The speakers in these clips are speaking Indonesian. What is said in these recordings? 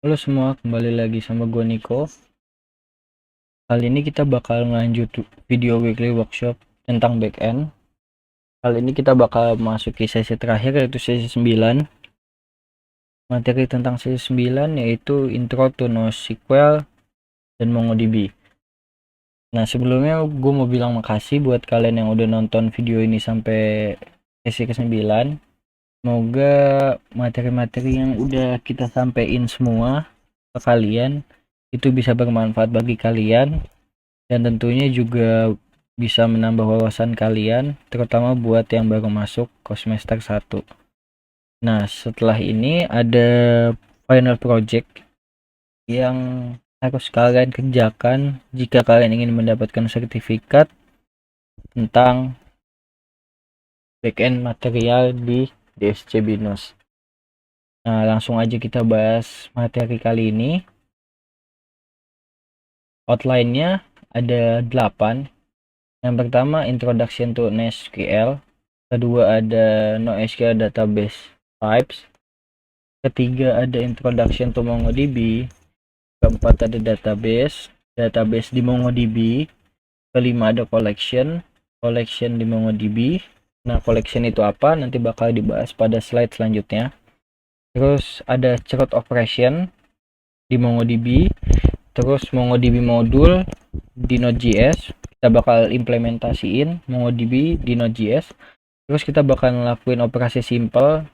Halo semua, kembali lagi sama gue Niko. Kali ini kita bakal ngelanjut video weekly workshop tentang backend. Kali ini kita bakal masuki sesi terakhir, yaitu sesi 9. Materi tentang sesi 9 yaitu Intro to NoSQL dan MongoDB. Nah, sebelumnya gue mau bilang makasih buat kalian yang udah nonton video ini sampai sesi ke-9. Semoga materi-materi yang udah kita sampein semua ke kalian itu bisa bermanfaat bagi kalian, dan tentunya juga bisa menambah wawasan kalian, terutama buat yang baru masuk ke semester 1. Nah, setelah ini ada final project yang harus kalian kerjakan jika kalian ingin mendapatkan sertifikat tentang backend material di DSC Binus. Nah, langsung aja kita bahas materi kali ini. Outline-nya ada 8. Yang pertama, Introduction to NoSQL. Kedua, ada NoSQL Database Types. Ketiga, ada Introduction to MongoDB. Keempat, ada Database di MongoDB. Kelima, ada Collection di MongoDB. Nah, collection itu apa? Nanti bakal dibahas pada slide selanjutnya. Terus ada Chart Operation di MongoDB. Terus MongoDB modul di Node.js. Kita bakal implementasiin MongoDB di Node.js. Terus kita bakal ngelakuin operasi simple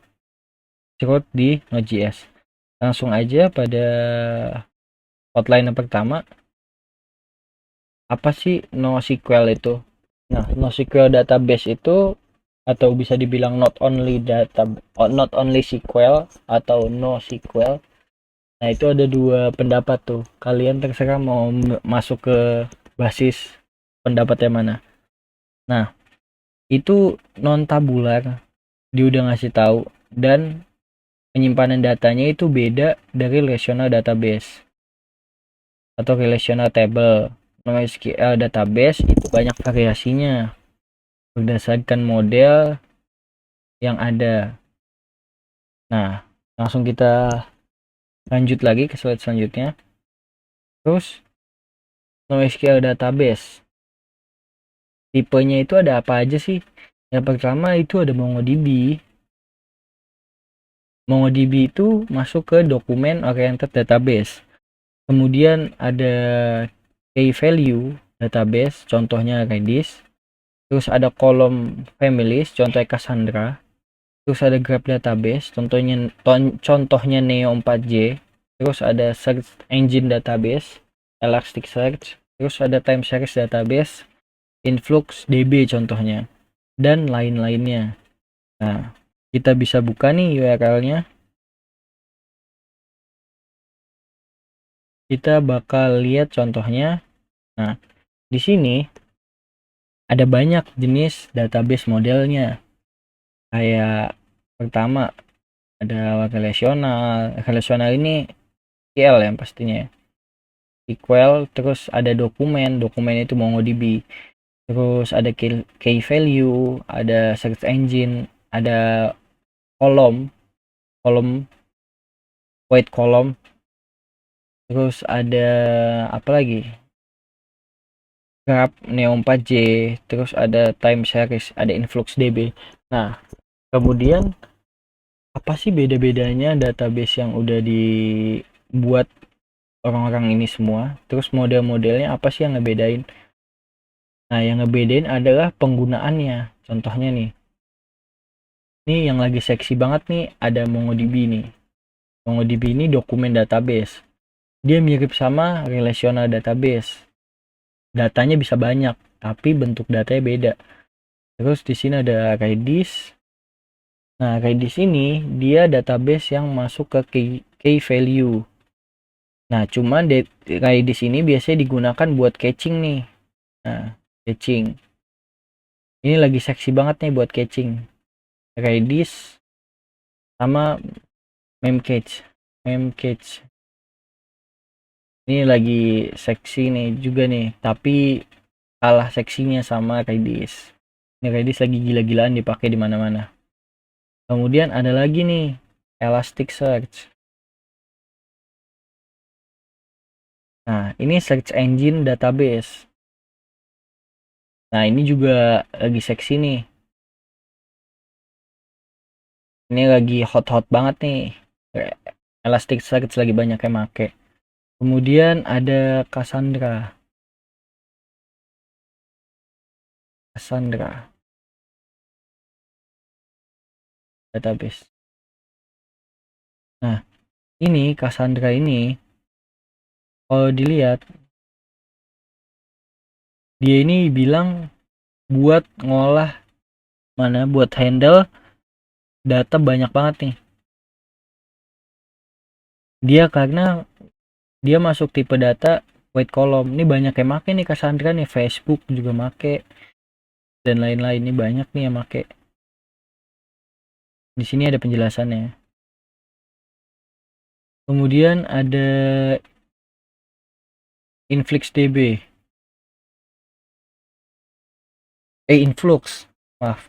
chart di Node.js. Langsung aja pada outline yang pertama. Apa sih NoSQL itu? Nah, NoSQL database itu, atau bisa dibilang not only SQL atau NoSQL. Nah, itu ada dua pendapat tuh. Kalian terserah mau masuk ke basis pendapat yang mana. Nah, itu non tabular. Dia udah ngasih tahu, dan penyimpanan datanya itu beda dari relational database atau relational table. NoSQL database itu banyak variasinya berdasarkan model yang ada. Nah, langsung kita lanjut lagi ke slide selanjutnya. Terus, NoSQL database. Tipenya itu ada apa aja sih? Yang pertama itu ada MongoDB. MongoDB itu masuk ke dokumen oriented database. Kemudian ada key value database, contohnya Redis. Terus ada kolom families, contohnya Cassandra. Terus ada graph database, contohnya Neo4j. Terus ada search engine database, Elasticsearch. Terus ada time series database, InfluxDB contohnya, dan lain-lainnya. Nah, kita bisa buka nih URL-nya. Kita bakal lihat contohnya. Nah, di sini ada banyak jenis database modelnya. Kayak pertama ada relasional ini SQL yang pastinya. SQL, terus ada dokumen itu MongoDB. Terus ada key value, ada search engine, ada kolom, kolom wait kolom. Terus ada apa lagi? Graph, Neo4j, terus ada time series, ada InfluxDB. Nah, kemudian apa sih beda-bedanya database yang udah dibuat orang-orang ini semua? Terus model-modelnya apa sih yang ngebedain? Nah, yang ngebedain adalah penggunaannya. Contohnya nih, ini yang lagi seksi banget nih, ada MongoDB nih. MongoDB ini dokumen database. Dia mirip sama relational database. Datanya bisa banyak, tapi bentuk datanya beda. Terus di sini ada Redis. Nah, Redis ini dia database yang masuk ke key value. Nah, cuman Redis ini biasanya digunakan buat catching nih. Nah, catching. Ini lagi seksi banget nih buat catching. Redis sama Memcache. Memcache. Ini lagi seksi nih juga nih, tapi kalah seksinya sama Redis. Ini Redis lagi gila-gilaan dipakai di mana-mana. Kemudian ada lagi nih, Elasticsearch. Nah, ini search engine database. Nah, ini juga lagi seksi nih. Ini lagi hot-hot banget nih. Elasticsearch lagi banyak yang make. Kemudian ada Cassandra. Cassandra database. Nah, ini Cassandra ini kalau dilihat dia ini bilang buat ngolah buat handle data banyak banget nih. Dia karena dia masuk tipe data white column. Ini banyak yang make nih Cassandra nih, Facebook juga make dan lain-lain, ini banyak nih yang make. Di sini ada penjelasannya. Kemudian ada InfluxDB. Influx. Maaf.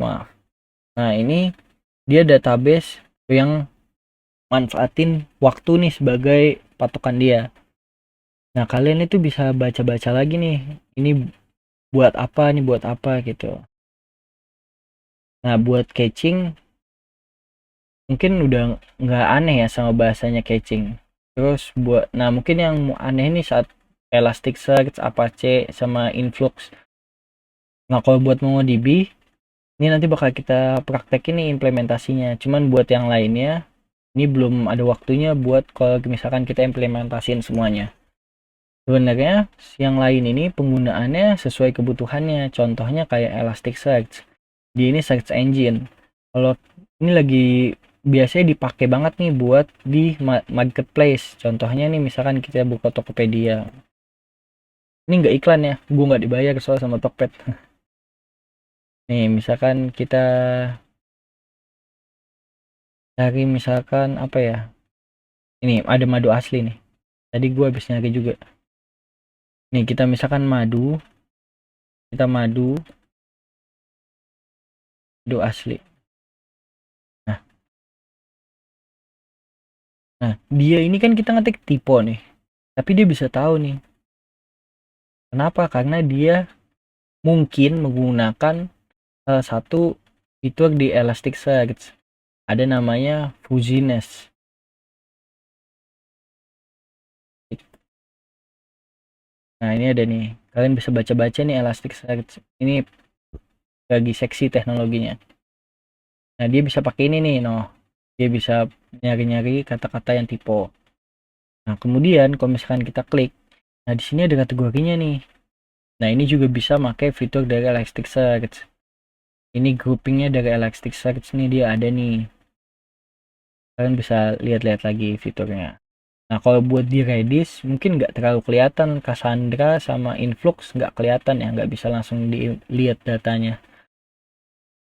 Nah, ini dia database yang manfaatin waktu nih sebagai patokan dia. Nah, kalian itu bisa baca-baca lagi nih. Ini buat apa gitu. Nah, buat catching mungkin udah nggak aneh ya sama bahasanya catching. Terus mungkin yang aneh nih saat Elasticsearch, Apache sama Influx. Nah, kalau buat MongoDB ini nanti bakal kita praktekin nih implementasinya. Cuman buat yang lainnya ini belum ada waktunya buat kalau misalkan kita implementasiin semuanya. Sebenarnya yang lain ini penggunaannya sesuai kebutuhannya. Contohnya kayak Elasticsearch. Dia ini search engine. Kalau ini lagi biasanya dipakai banget nih buat di marketplace. Contohnya nih misalkan kita buka Tokopedia. Ini nggak iklan ya, gue nggak dibayar soal sama Tokped. Nih misalkan kita cari misalkan apa ya? Ini ada madu asli nih. Tadi gue habis nyari juga. Nih kita misalkan kita madu asli. Nah, dia ini kan kita ngetik typo nih. Tapi dia bisa tahu nih. Kenapa? Karena dia mungkin menggunakan salah satu fitur di Elasticsearch. Ada namanya fuzziness. Nah, ini ada nih. Kalian bisa baca-baca nih Elasticsearch. Ini lagi seksi teknologinya. Nah, dia bisa pakai ini nih, Dia bisa nyari-nyari kata-kata yang typo. Nah, kemudian kalau misalkan kita klik, nah di sini ada kategorinya nih. Nah, ini juga bisa pakai fitur dari Elasticsearch. Ini groupingnya dari Elasticsearch nih, dia ada nih. Kalian bisa lihat-lihat lagi fiturnya. Nah, kalau buat di Redis mungkin nggak terlalu kelihatan. Cassandra sama Influx nggak kelihatan ya, nggak bisa langsung dilihat datanya.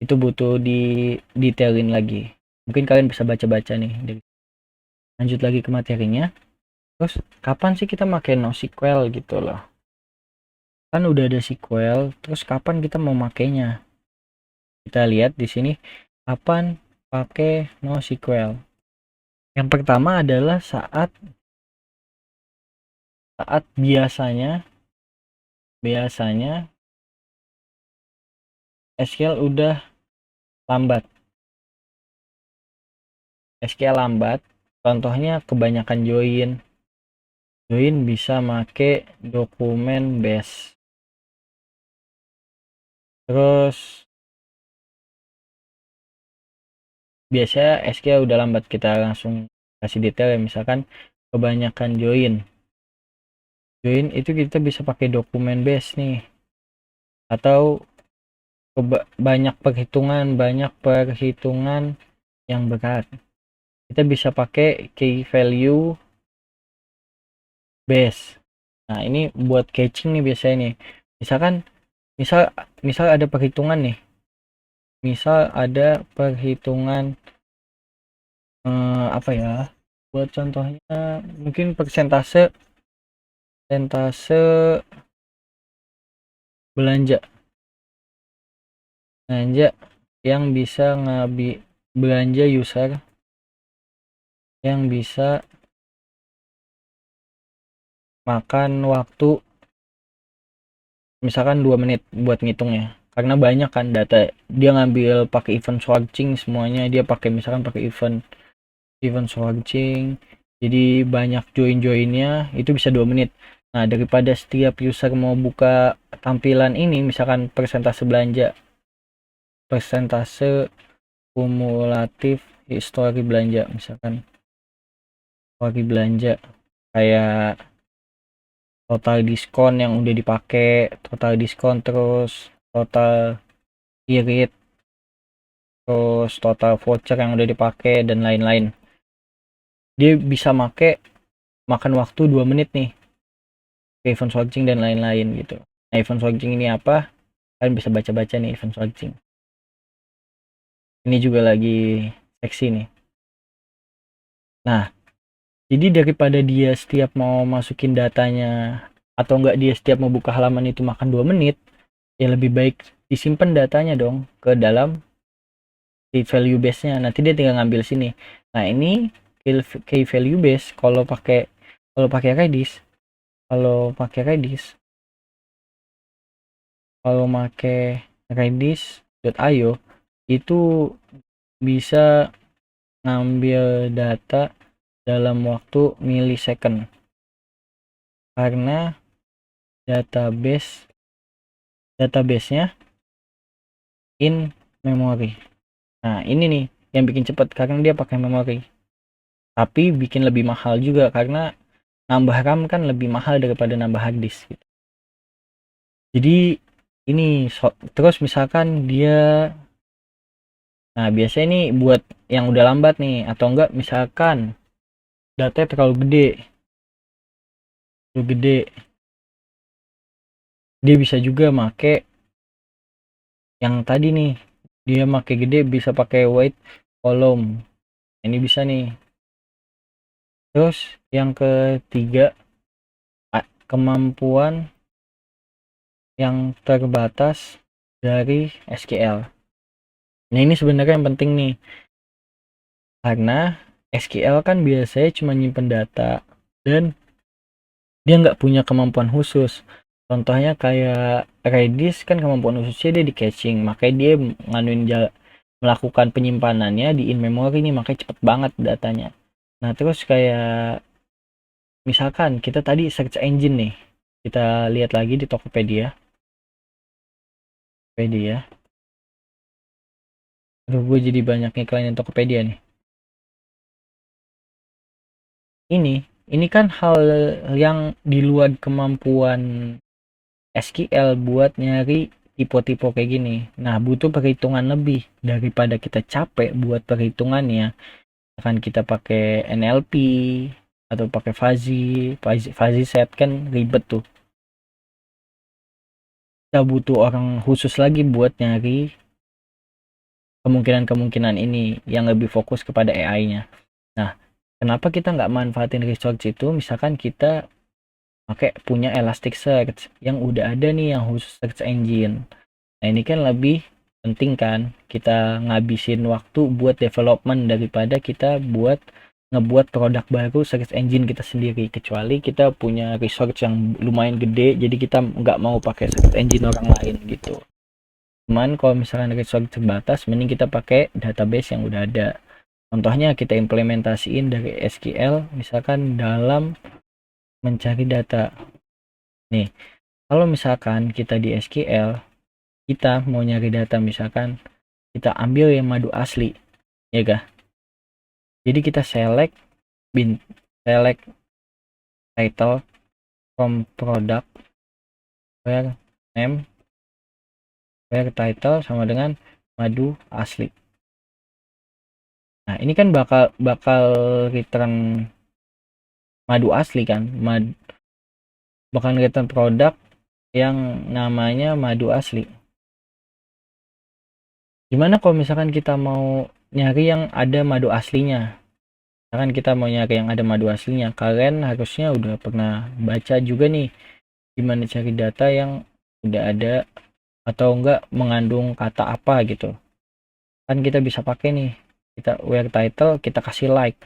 Itu butuh di detailin lagi. Mungkin kalian bisa baca-baca nih. Lanjut lagi ke materinya. Terus kapan sih kita pakai NoSQL gitu loh? Kan udah ada SQL, terus kapan kita mau makainya? Kita lihat di sini kapan pakai NoSQL. Yang pertama adalah saat biasanya SQL udah lambat. SQL lambat, contohnya kebanyakan join bisa make dokumen base. Terus biasanya SQL udah lambat, kita langsung kasih detail ya, misalkan kebanyakan join itu kita bisa pakai dokumen base nih, atau banyak perhitungan yang berat, kita bisa pakai key value base. Nah, ini buat catching nih biasanya nih, misalkan misal misal ada perhitungan nih, apa ya, buat contohnya mungkin persentase belanja belanja yang bisa belanja user yang bisa makan waktu misalkan 2 menit buat ngitungnya, karena banyak kan data dia ngambil pakai event swatching, semuanya dia pakai, misalkan pakai event event swatching, jadi banyak joinnya itu bisa 2 menit. Nah, daripada setiap user mau buka tampilan ini, misalkan persentase kumulatif histori belanja, misalkan histori belanja kayak total diskon yang udah dipakai, total diskon, terus total irit, terus total voucher yang udah dipakai dan lain-lain. Dia bisa makan waktu 2 menit nih ke event swatching dan lain-lain gitu. Nah, event swatching ini apa? Kalian bisa baca-baca nih event swatching. Ini juga lagi seksi nih. Nah, jadi daripada dia setiap mau masukin datanya atau enggak dia setiap mau buka halaman itu makan 2 menit, ya lebih baik disimpan datanya dong ke dalam key value base-nya. Nanti dia tinggal ngambil sini. Nah, ini key value base kalau pakai Redis, kalau pakai Redis, kalau pakai Redis.io itu bisa ngambil data dalam waktu milisecond karena database-nya in memory. Nah, ini nih yang bikin cepat karena dia pakai memori. Tapi bikin lebih mahal juga karena nambah RAM kan lebih mahal daripada nambah hard disk gitu. Jadi ini terus misalkan dia, nah biasanya ini buat yang udah lambat nih, atau enggak misalkan datanya terlalu gede, dia bisa juga make yang tadi nih, dia make gede bisa pakai wide column, ini bisa nih. Terus yang ketiga, kemampuan yang terbatas dari SQL. Nah, ini sebenarnya yang penting nih, karena SQL kan biasanya cuma nyimpen data dan dia nggak punya kemampuan khusus. Contohnya kayak Redis kan kemampuan khususnya dia di caching, makanya dia melakukan penyimpanannya di in memory nih, makanya cepet banget datanya. Nah, terus kayak misalkan kita tadi search engine nih, kita lihat lagi di Tokopedia. Aduh, gue jadi banyak ngiklanin Tokopedia nih. Ini kan hal yang di luar kemampuan SQL buat nyari tipe-tipe kayak gini. Nah, butuh perhitungan lebih daripada kita capek buat perhitungannya. Akan kita pakai NLP atau pakai fuzzy set kan ribet tuh. Kita butuh orang khusus lagi buat nyari kemungkinan-kemungkinan ini yang lebih fokus kepada AI-nya. Nah, kenapa kita nggak manfaatin research itu? Misalkan kita pakai punya Elasticsearch yang udah ada nih yang khusus search engine. Nah, ini kan lebih penting kan kita ngabisin waktu buat development daripada kita ngebuat produk baru search engine kita sendiri, kecuali kita punya research yang lumayan gede jadi kita nggak mau pakai search engine orang lain gitu. Cuman kalau misalkan research terbatas, mending kita pakai database yang udah ada. Contohnya kita implementasiin dari SQL misalkan dalam mencari data. Nih, kalau misalkan kita di SQL, kita mau nyari data, misalkan kita ambil yang madu asli, ya kah? Jadi kita select title from product where name where title sama dengan madu asli. Nah, ini kan bakal return madu asli kan, bakal return produk yang namanya madu asli. Gimana kalau misalkan kita mau nyari yang ada madu aslinya? Misalkan kita mau nyari yang ada madu aslinya, kalian harusnya udah pernah baca juga nih gimana cari data yang udah ada atau enggak mengandung kata apa gitu. Kan kita bisa pakai nih, kita where title kita kasih like,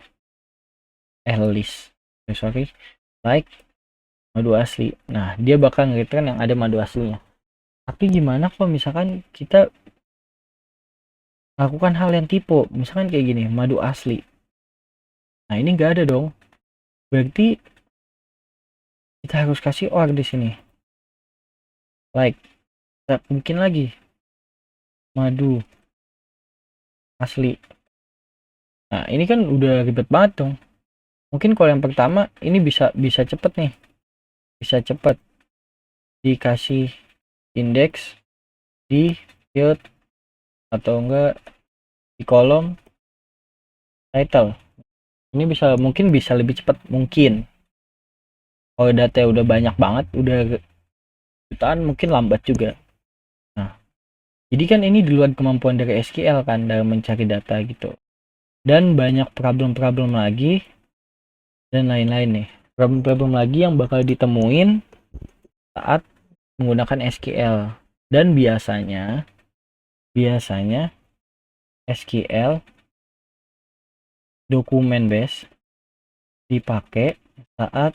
list, sorry, like, madu asli. Nah, dia bakal nge-return yang ada madu aslinya. Tapi gimana kalau misalkan kita lakukan hal yang tipe, misalkan kayak gini, madu asli. Nah, ini nggak ada dong. Berarti kita harus kasih OR di sini. Like, kita bikin lagi madu asli. Nah, ini kan udah ribet banget dong. Mungkin kalau yang pertama ini bisa cepet nih. Bisa cepet dikasih indeks di field atau enggak di kolom title. Ini mungkin bisa lebih cepat mungkin. Kalau data udah banyak banget, udah jutaan, mungkin lambat juga. Nah, jadi kan ini di luar kemampuan dari SQL kan dalam mencari data gitu. Dan banyak problem-problem lagi dan lain-lain nih. Problem-problem lagi yang bakal ditemuin saat menggunakan SQL. Dan biasanya SQL dokumen base dipakai saat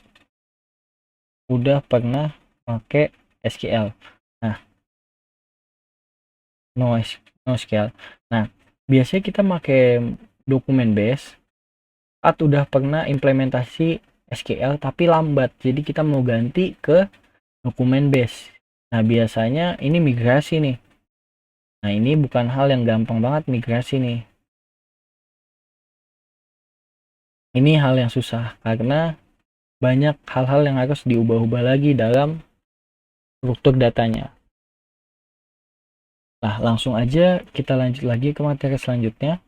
udah pernah pakai SQL. Nah, no SQL. Nah, biasanya kita pakai dokumen base saat udah pernah implementasi SQL tapi lambat. Jadi kita mau ganti ke dokumen base. Nah, biasanya ini migrasi nih. Nah, ini bukan hal yang gampang banget migrasi nih. Ini hal yang susah karena banyak hal-hal yang harus diubah-ubah lagi dalam struktur datanya. Nah, langsung aja kita lanjut lagi ke materi selanjutnya.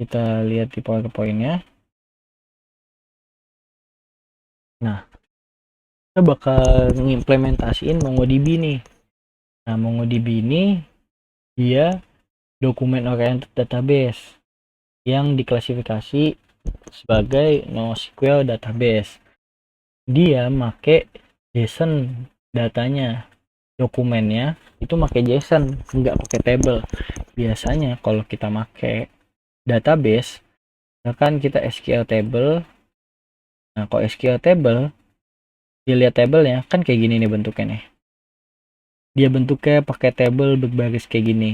Kita lihat di PowerPoint-nya. Nah, kita bakal mengimplementasiin MongoDB nih. Nah, MongoDB ini dia dokumen oriented database yang diklasifikasi sebagai NoSQL database. Dia make JSON datanya, dokumennya itu make JSON, nggak pakai table. Biasanya kalau kita make database, misalkan kita SQL table. Nah, kalau SQL table, dilihat tabelnya kan kayak gini nih bentuknya nih. Dia bentuknya pakai table berbaris kayak gini.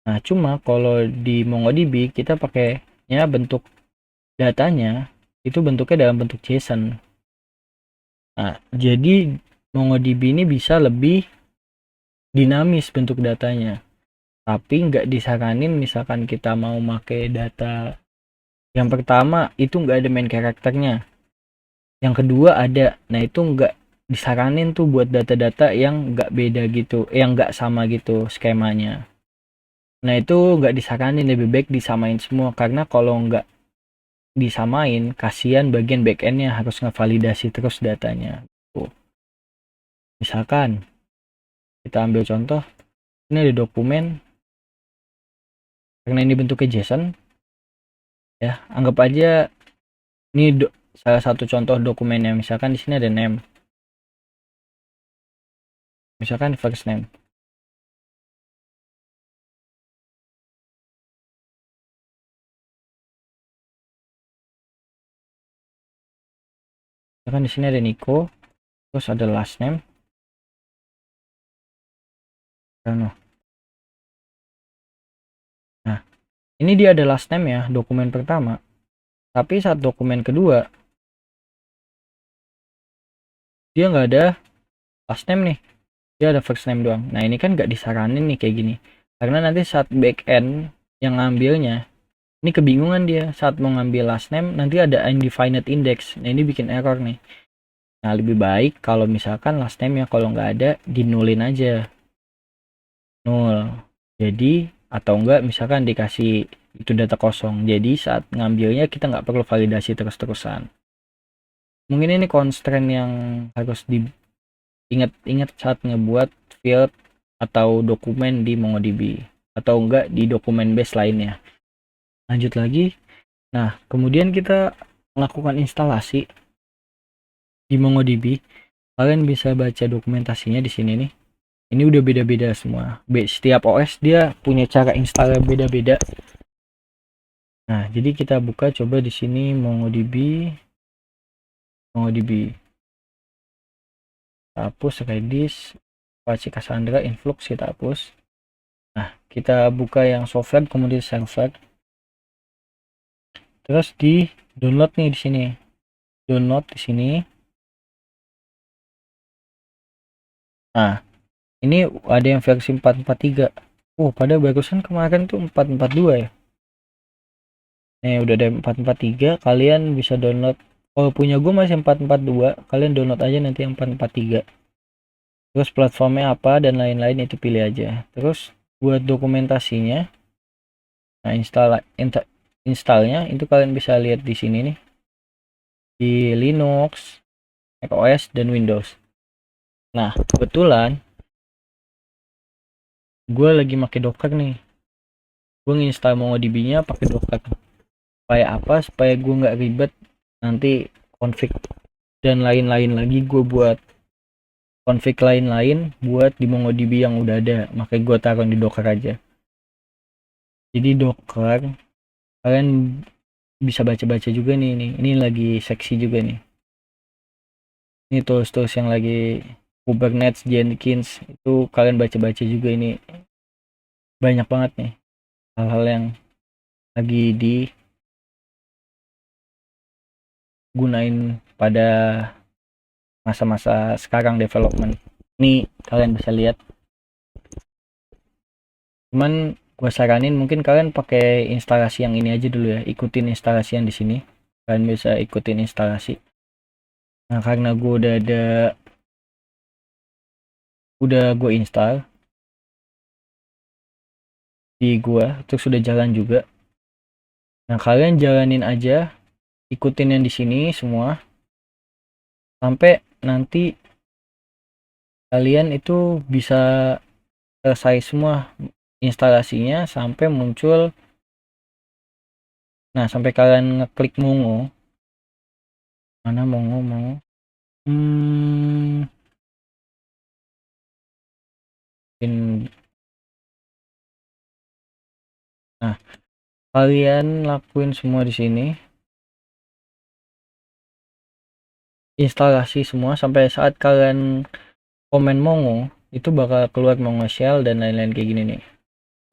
Nah, cuma kalau di MongoDB kita pakainya bentuk datanya itu bentuknya dalam bentuk JSON. Nah, jadi MongoDB ini bisa lebih dinamis bentuk datanya. Tapi nggak disaranin misalkan kita mau pakai data yang pertama itu nggak ada main karakternya. Yang kedua ada. Nah, itu nggak disaranin tuh buat data-data yang nggak beda gitu, yang nggak sama gitu skemanya. Nah, itu nggak disaranin, lebih baik disamain semua karena kalau nggak disamain kasihan bagian backendnya harus ngevalidasi terus datanya. Misalkan kita ambil contoh, ini ada dokumen karena ini bentuknya JSON ya, anggap aja ini salah satu contoh dokumennya. Misalkan di sini ada name, misalkan first name. Misalkan di sini ada Nico, terus ada last name. Nah, ini dia ada last name ya, dokumen pertama. Tapi saat dokumen kedua, dia nggak ada last name nih. Dia ada first name doang. Nah, ini kan nggak disaranin nih kayak gini. Karena nanti saat backend yang ngambilnya, ini kebingungan dia saat mau ngambil last name, nanti ada undefined index. Nah, ini bikin error nih. Nah, lebih baik kalau misalkan last name ya kalau nggak ada, dinulin aja. Nul. Jadi, atau enggak misalkan dikasih itu data kosong. Jadi saat ngambilnya kita nggak perlu validasi terus-terusan. Mungkin ini constraint yang harus diingat-ingat saat ngebuat field atau dokumen di MongoDB atau enggak di dokumen base lainnya. Lanjut lagi. Nah, kemudian kita melakukan instalasi di MongoDB. Kalian bisa baca dokumentasinya di sini nih. Ini udah beda-beda semua. Setiap OS dia punya cara install beda-beda. Nah, jadi kita buka coba di sini MongoDB. hapus Redis, Apache Cassandra, Influx kita hapus. Nah, kita buka yang software kemudian server. Terus di download nih di sini. Download di sini. Nah, ini ada yang versi 443. Pada barusan kemarin tuh 442 ya. Udah ada 443, kalian bisa download. Kalau punya gue masih 442, kalian download aja nanti yang 443. Terus platformnya apa dan lain-lain itu pilih aja. Terus buat dokumentasinya, nah installnya itu kalian bisa lihat di sini nih, di Linux, macOS dan Windows. Nah, kebetulan gue lagi pakai Docker nih. Gue nginstal MongoDB-nya pakai Docker. Supaya apa? Supaya gue nggak ribet nanti config dan lain-lain lagi. Gue buat config lain-lain buat di MongoDB yang udah ada, makanya gue taruh di Docker aja. Jadi Docker kalian bisa baca-baca juga nih, ini lagi seksi juga nih. Ini tools-tools yang lagi Kubernetes, Jenkins itu kalian baca-baca juga, ini banyak banget nih hal-hal yang lagi digunain pada masa-masa sekarang development. Ini kalian bisa lihat. Cuman gue saranin mungkin kalian pakai instalasi yang ini aja dulu ya, ikutin instalasi yang di sini. Kalian bisa ikutin instalasi. Nah, karena gue udah gue install di gue, terus sudah jalan juga. Nah, kalian jalanin aja, ikutin yang di sini semua sampai nanti kalian itu bisa selesai semua instalasinya sampai muncul. Nah, sampai kalian ngeklik Mongo. Mana Mongo? Hmm, nah, kalian lakuin semua di sini. Instalasi semua sampai saat kalian komen Mongo, itu bakal keluar Mongo Shell dan lain-lain kayak gini nih.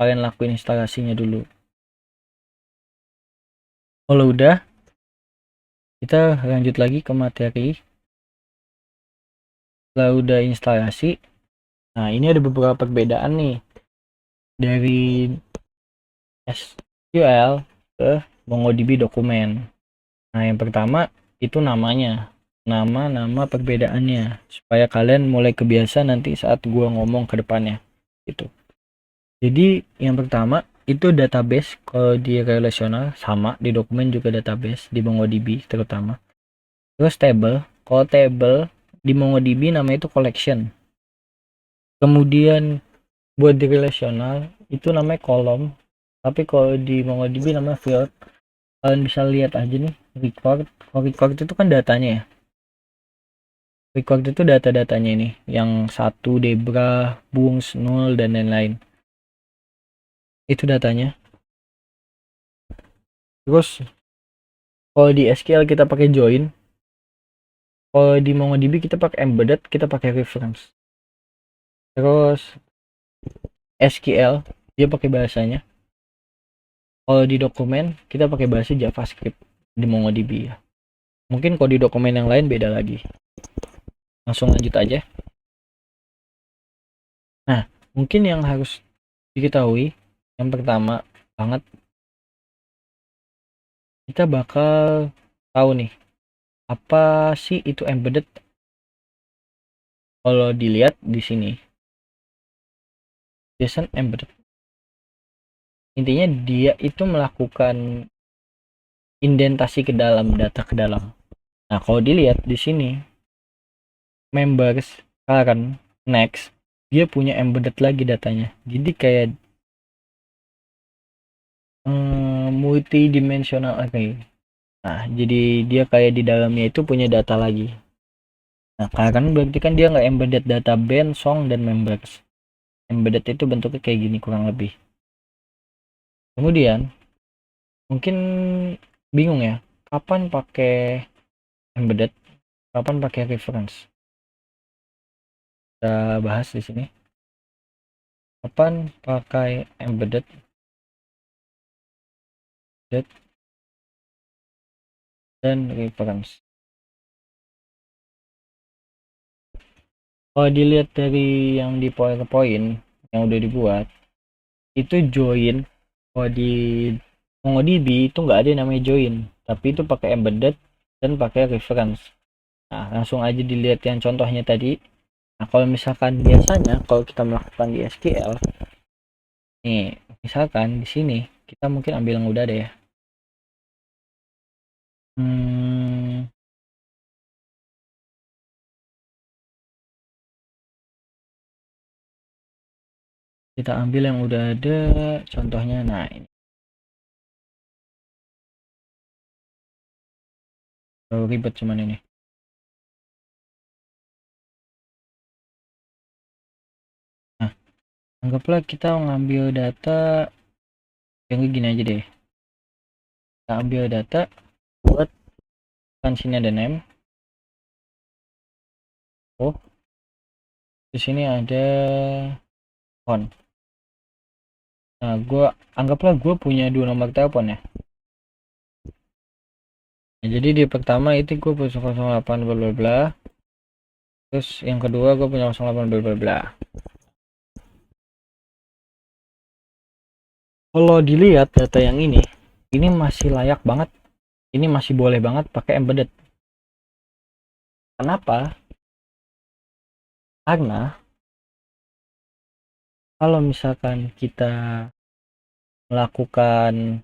Kalian lakuin instalasinya dulu. Kalau udah, kita lanjut lagi ke materi. Setelah udah instalasi, nah ini ada beberapa perbedaan nih dari SQL ke MongoDB dokumen. Nah, yang pertama itu namanya, nama perbedaannya supaya kalian mulai kebiasa nanti saat gua ngomong ke depannya gitu. Jadi yang pertama itu database. Kalau di relational sama, di dokumen juga database di MongoDB terutama. Terus table, kalau table di MongoDB namanya itu collection. Kemudian buat di relational itu namanya column, tapi kalau di MongoDB namanya field. Kalian bisa lihat aja nih record. Kalau record itu kan datanya ya. Record itu data-datanya ini yang satu Debra, Bungs, Null dan lain-lain. Itu datanya. Terus kalau di SQL kita pakai join, kalau di MongoDB kita pakai embedded, kita pakai reference. Terus SQL dia pakai bahasanya. Kalau di dokumen kita pakai bahasa JavaScript di MongoDB ya. Mungkin kalau di dokumen yang lain beda lagi. Langsung lanjut aja. Nah, mungkin yang harus diketahui yang pertama banget, kita bakal tahu nih apa sih itu embedded. Kalau dilihat di sini JSON embedded, intinya dia itu melakukan indentasi ke dalam data ke dalam. Nah, kalau dilihat di sini members current next, dia punya embedded lagi datanya, jadi kayak multidimensional array. Nah, jadi dia kayak di dalamnya itu punya data lagi. Nah, karena berarti kan dia nggak embedded data band, song, dan members. Embedded itu bentuknya kayak gini kurang lebih. Kemudian mungkin bingung ya, kapan pakai embedded, kapan pakai reference. kita bahas di sini. Kapan pakai embedded dan reference. Kalau dilihat dari yang di PowerPoint yang udah dibuat, itu join. Kalau di MongoDB itu nggak ada yang namanya join, tapi itu pakai embedded dan pakai reference. Nah, langsung aja dilihat yang contohnya tadi. Nah, kalau misalkan biasanya kalau kita melakukan di SQL, nih, misalkan di sini kita mungkin ambil yang udah ada ya. Kita ambil yang udah ada contohnya. Nah, ini ribet cuman ini. Nah, anggaplah kita ngambil data yang gini aja deh. Kita ambil data buat kan sini ada name. Oh, di sini ada phone. Nah, anggaplah gue punya 2 nomor telepon ya. Nah, jadi di pertama itu gue punya 08 bla bla bla. Terus yang kedua gue punya 08 bla bla bla. Kalau dilihat data yang ini masih layak banget. Ini masih boleh banget pakai embedded. Kenapa? Karena kalau misalkan kita melakukan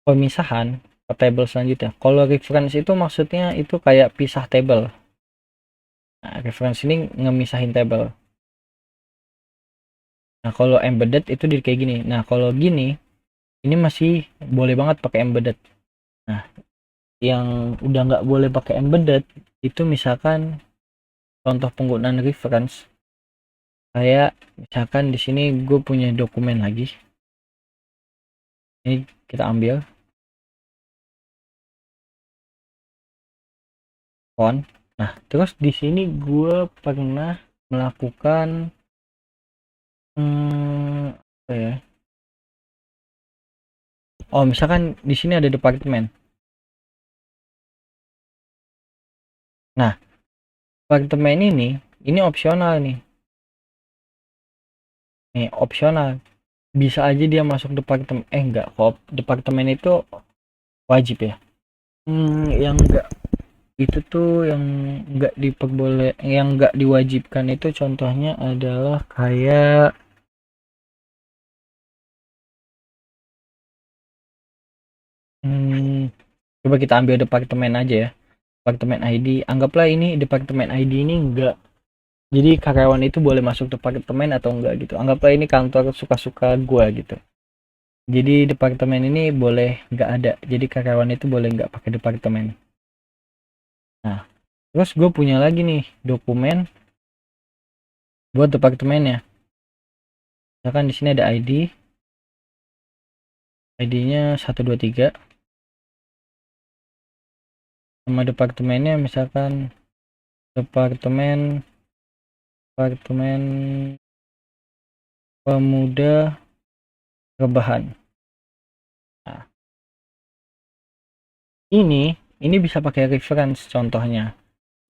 pemisahan ke table selanjutnya, kalau reference itu maksudnya itu kayak pisah table. Nah, reference ini ngemisahin table. Nah, kalau embedded itu di kayak gini. Nah, kalau gini ini masih boleh banget pakai embedded. Nah, yang udah nggak boleh pakai embedded itu misalkan contoh penggunaan reference, kayak misalkan di sini gue punya dokumen lagi. Ini kita ambil font. Nah, terus di sini gue pernah melakukan apa ya? Oh, misalkan di sini ada departemen. Nah, departemen ini opsional nih. Nih, opsional. Bisa aja dia masuk departemen. Enggak, kok departemen itu wajib ya. Yang enggak itu tuh yang enggak diwajibkan itu contohnya adalah kayak coba kita ambil departemen aja ya. Departemen ID, anggaplah ini departemen ID ini enggak, jadi karyawan itu boleh masuk departemen atau enggak gitu. Anggaplah ini kantor suka-suka gua gitu, jadi departemen ini boleh enggak ada, jadi karyawan itu boleh enggak pakai departemen. Nah, terus gue punya lagi nih dokumen buat departemennya. Misalkan di sini ada ID-nya 123, nama departemennya misalkan departemen pemuda rebahan. Nah, ini bisa pakai reference contohnya.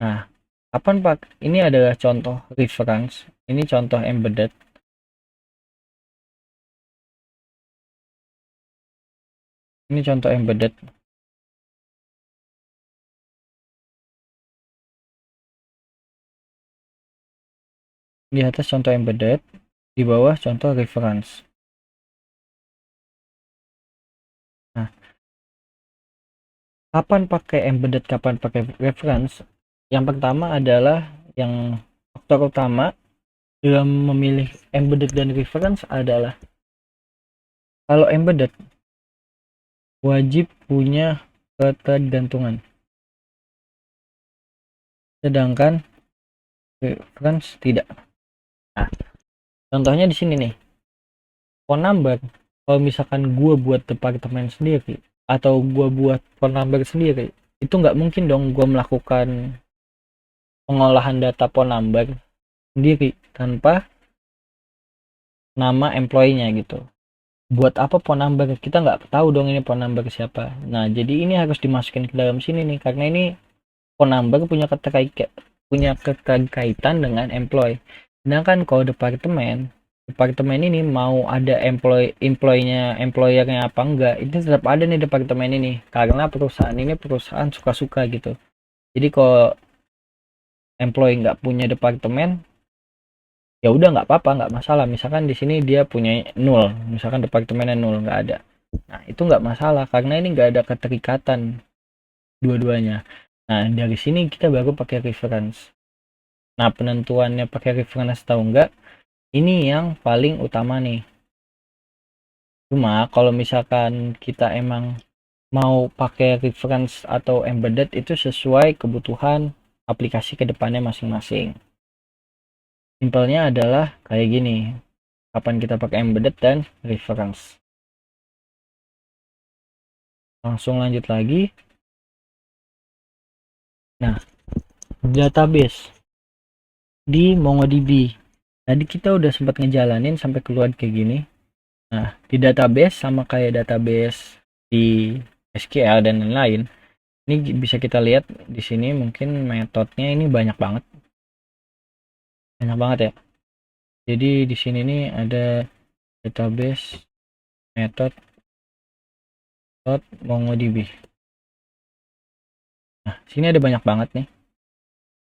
Nah, kapan pak? Ini adalah contoh reference. Ini contoh embedded. Ini contoh embedded. Di atas contoh embedded, di bawah contoh reference. Nah, kapan pakai embedded, kapan pakai reference? Yang pertama adalah yang faktor utama dalam memilih embedded dan reference adalah kalau embedded wajib punya ketergantungan, sedangkan reference tidak. Nah, contohnya di sini nih, phone number. Kalau misalkan gue buat departemen sendiri atau gue buat phone number sendiri, itu nggak mungkin dong gue melakukan pengolahan data phone number sendiri tanpa nama employee-nya gitu. Buat apa phone number? Kita nggak tahu dong ini phone number siapa. Nah, jadi ini harus dimasukin ke dalam sini nih, karena ini phone number punya keterkaitan dengan employee. Sedangkan kalau departemen ini mau ada employernya apa enggak, itu tetap ada nih departemen ini, karena perusahaan ini perusahaan suka-suka gitu. Jadi kalau employee nggak punya departemen, ya udah nggak apa-apa, nggak masalah. Misalkan di sini dia punya nol, misalkan departemennya nol, nggak ada. Nah, itu nggak masalah karena ini nggak ada keterikatan dua-duanya. Nah, dari sini kita baru pakai reference. Nah, penentuannya pakai reference atau enggak, ini yang paling utama nih. Cuma kalau misalkan kita emang mau pakai reference atau embedded, itu sesuai kebutuhan aplikasi ke depannya masing-masing. Simpelnya adalah kayak gini. Kapan kita pakai embedded dan reference. Langsung lanjut lagi. Nah, database di MongoDB. Tadi kita udah sempat ngejalanin sampai keluar kayak gini. Nah, di database sama kayak database di SQL dan lain-lain. Ini bisa kita lihat di sini, mungkin metodenya ini banyak banget. Banyak banget ya. Jadi di sini nih ada database method MongoDB. Nah, sini ada banyak banget nih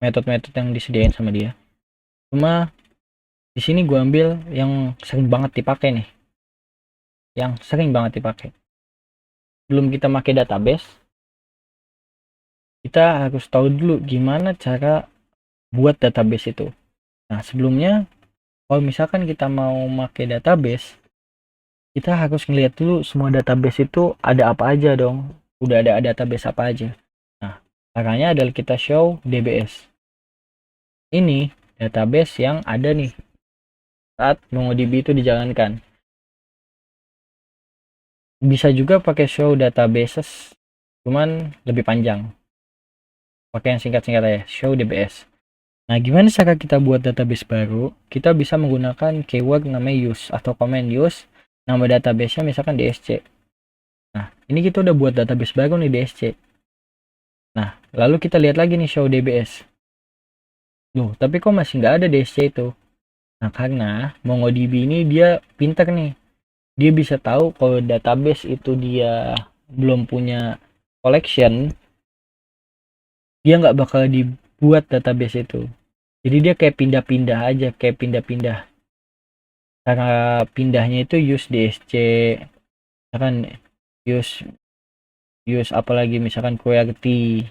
metode-metode yang disediain sama dia. Cuma di sini gue ambil yang sering banget dipakai nih. Yang sering banget dipakai. Sebelum kita pakai database, kita harus tahu dulu gimana cara buat database itu. Nah, sebelumnya kalau misalkan kita mau pakai database, kita harus ngeliat dulu semua database itu ada apa aja dong. Udah ada database apa aja. Nah, caranya adalah kita show DBS. Ini database yang ada nih saat MongoDB itu dijalankan. Bisa juga pakai show databases, cuman lebih panjang. Pakai yang singkat-singkat aja, show DBS. Nah, gimana cara kita buat database baru? Kita bisa menggunakan keyword namanya use atau command use. Nama database-nya misalkan DSC. Nah, ini kita udah buat database baru nih DSC. Nah, lalu kita lihat lagi nih show DBS. Loh, tapi kok masih nggak ada DSC itu? Nah, karena MongoDB ini dia pinter nih. Dia bisa tahu kalau database itu dia belum punya collection, dia nggak bakal dibuat database itu. Jadi dia kayak pindah-pindah aja, kayak pindah-pindah. Cara pindahnya itu use DSC, misalkan use use apalagi misalkan QWERTY.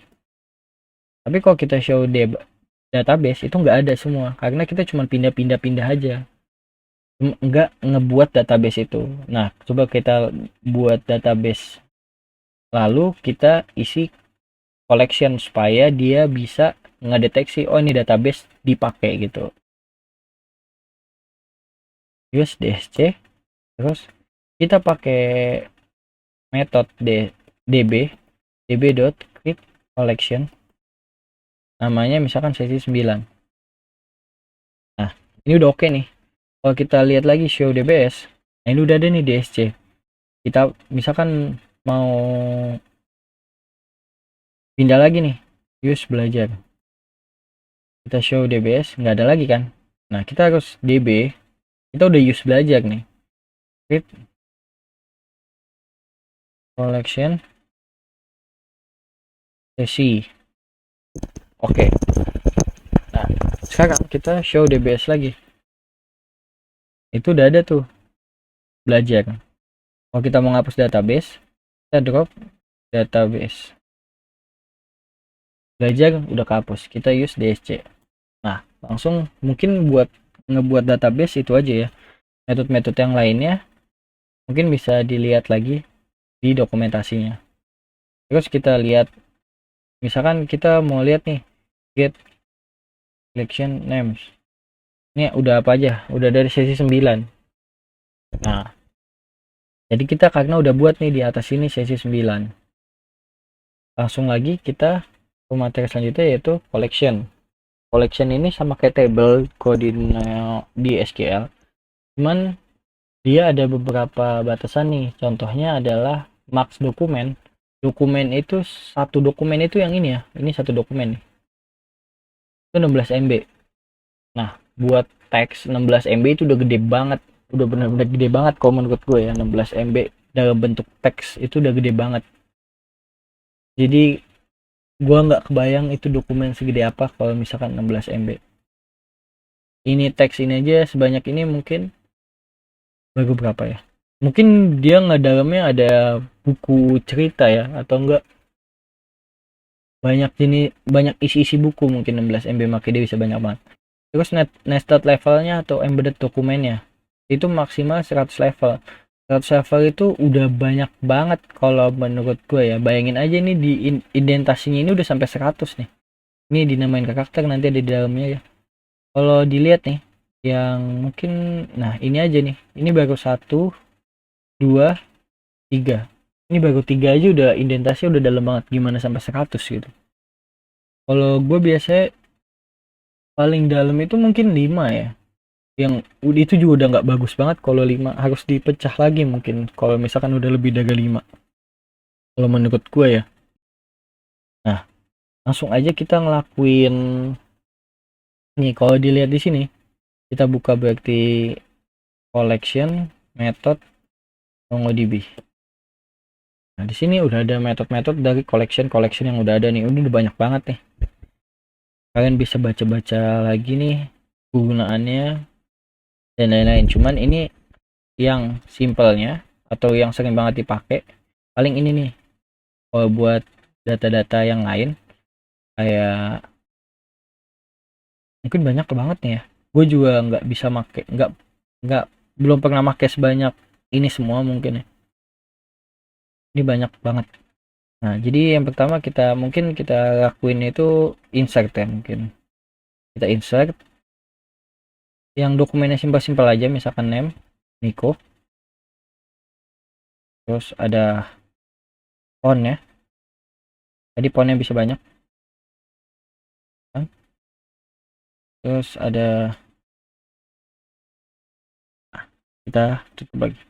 Tapi kalau kita show database itu nggak ada semua, karena kita cuma pindah-pindah-pindah aja, nggak ngebuat database itu. Nah, coba kita buat database, lalu kita isi collection supaya dia bisa ngedeteksi oh ini database dipakai gitu. Use DSC, terus kita pakai metode db.create collection, namanya misalkan sesi 9. Nah, ini udah oke nih. Kalau kita lihat lagi show DBS, nah ini udah ada nih DSC. Kita misalkan mau pindah lagi nih, use belajar. Kita show DBS, nggak ada lagi kan? Nah, kita harus DB, kita udah use belajar nih. Create collection sesi. Oke. Nah, sekarang kita show DBS lagi. Itu udah ada tuh belajar. Kalau kita mau ngapus database, kita drop database. Belajar udah kehapus, kita use DSC. Nah, langsung mungkin buat ngebuat database itu aja ya. Metode-metode yang lainnya mungkin bisa dilihat lagi di dokumentasinya. Terus kita lihat, misalkan kita mau lihat nih, get collection names. Ini udah apa aja? Udah dari sesi 9. Nah, jadi kita karena udah buat nih di atas ini sesi 9. Langsung lagi kita ke materi selanjutnya yaitu collection. collection ini sama kayak table kalau di SQL, cuman dia ada beberapa batasan nih. Contohnya adalah max dokumen. Dokumen itu satu dokumen itu yang ini ya, ini satu dokumen nih, itu 16 MB. Nah, buat teks 16 MB itu udah gede banget, udah benar-benar gede banget kalau menurut gue ya. 16 MB dalam bentuk teks itu udah gede banget. Jadi gua nggak kebayang itu dokumen segede apa kalau misalkan 16 MB. Ini teks ini aja sebanyak ini mungkin baru berapa ya? Mungkin dia nggak dalamnya ada buku cerita ya, atau enggak banyak banyak isi-isi buku. Mungkin 16 MB makanya dia bisa banyak banget. Terus nested levelnya atau embedded dokumennya itu maksimal 100 level. 100 level itu udah banyak banget kalau menurut gue ya. Bayangin aja nih di indentasinya ini udah sampai 100 nih. Ini dinamain karakter, nanti ada di dalamnya ya. Kalau dilihat nih yang mungkin, nah ini aja nih, ini baru 1, 2, 3. Ini baru 3 aja udah indentasinya udah dalam banget, gimana sampai 100 gitu. Kalau gue biasanya paling dalam itu mungkin 5 ya, yang itu juga udah nggak bagus banget. Kalau 5 harus dipecah lagi mungkin kalau misalkan udah lebih dari 5 kalau menurut gue ya. Nah, langsung aja kita ngelakuin nih. Kalau dilihat di sini kita buka berarti collection method MongoDB. Nah, di sini udah ada metode-metode dari collection yang udah ada nih. Udah banyak banget nih. Kalian bisa baca-baca lagi nih penggunaannya dan lain-lain. Cuman ini yang simpelnya atau yang sering banget dipakai paling ini nih. Kalau buat data-data yang lain kayak mungkin banyak banget nih ya. Gue juga nggak bisa make, nggak belum pernah make sebanyak ini semua mungkin ya. Ini banyak banget. Nah, jadi yang pertama mungkin kita lakuin itu insert ya mungkin. Kita insert yang dokumennya simpel-simpel aja, misalkan name, Nico. Terus ada font ya. Jadi fontnya bisa banyak. Terus ada, kita tutup lagi.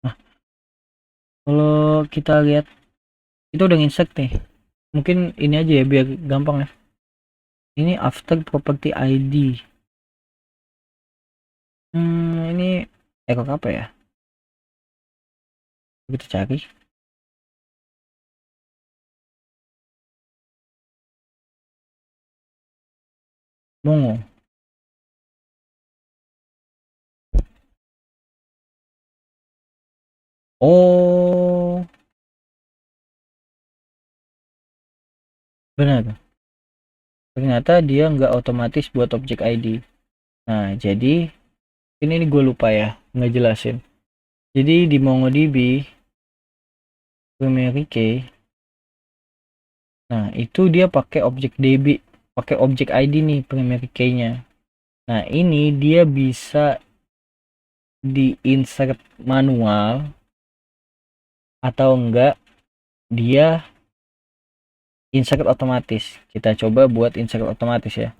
Nah, kalau kita lihat itu udah insert nih. Mungkin ini aja ya biar gampang ya. Ini after property ID. Ini ekor apa ya? Kita cari. Mongo. Oh, benar. Ternyata dia nggak otomatis buat objek ID. Nah, jadi ini gue lupa ya ngejelasin. Jadi di MongoDB primary key, nah itu dia pakai objek DB, pakai objek ID nih primary key-nya. Nah, ini dia bisa di-insert manual atau enggak dia insert otomatis. Kita coba buat insert otomatis ya.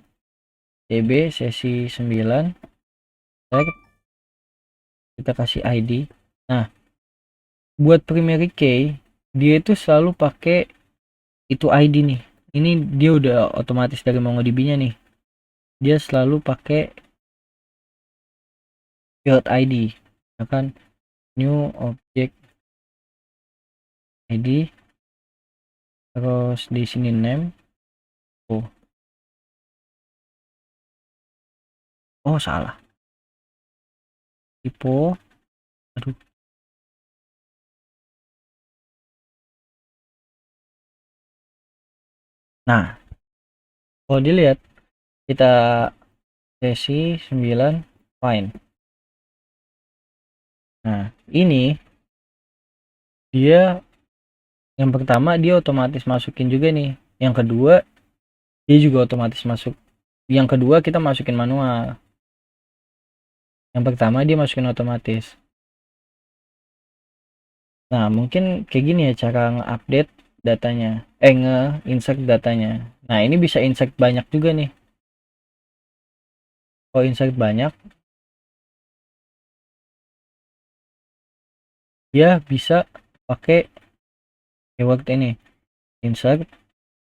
DB sesi 9, kita kasih ID. Nah, buat primary key dia itu selalu pakai itu ID nih. Ini dia udah otomatis dari MongoDB-nya nih. Dia selalu pakai field ID. Misalkan new object ID, terus di sini name. Oh salah. Typo. Aduh. Nah, kalau dilihat kita sesi 9 fine. Nah, ini dia yang pertama dia otomatis masukin juga nih. Yang kedua dia juga otomatis masuk Yang kedua kita masukin manual. Yang pertama dia masukin otomatis. Nah, mungkin kayak gini ya cara nge-update datanya. Nge-insert datanya. Nah, ini bisa insert banyak juga nih. Kalau insert banyak, dia bisa pakai keyword ini. Insert.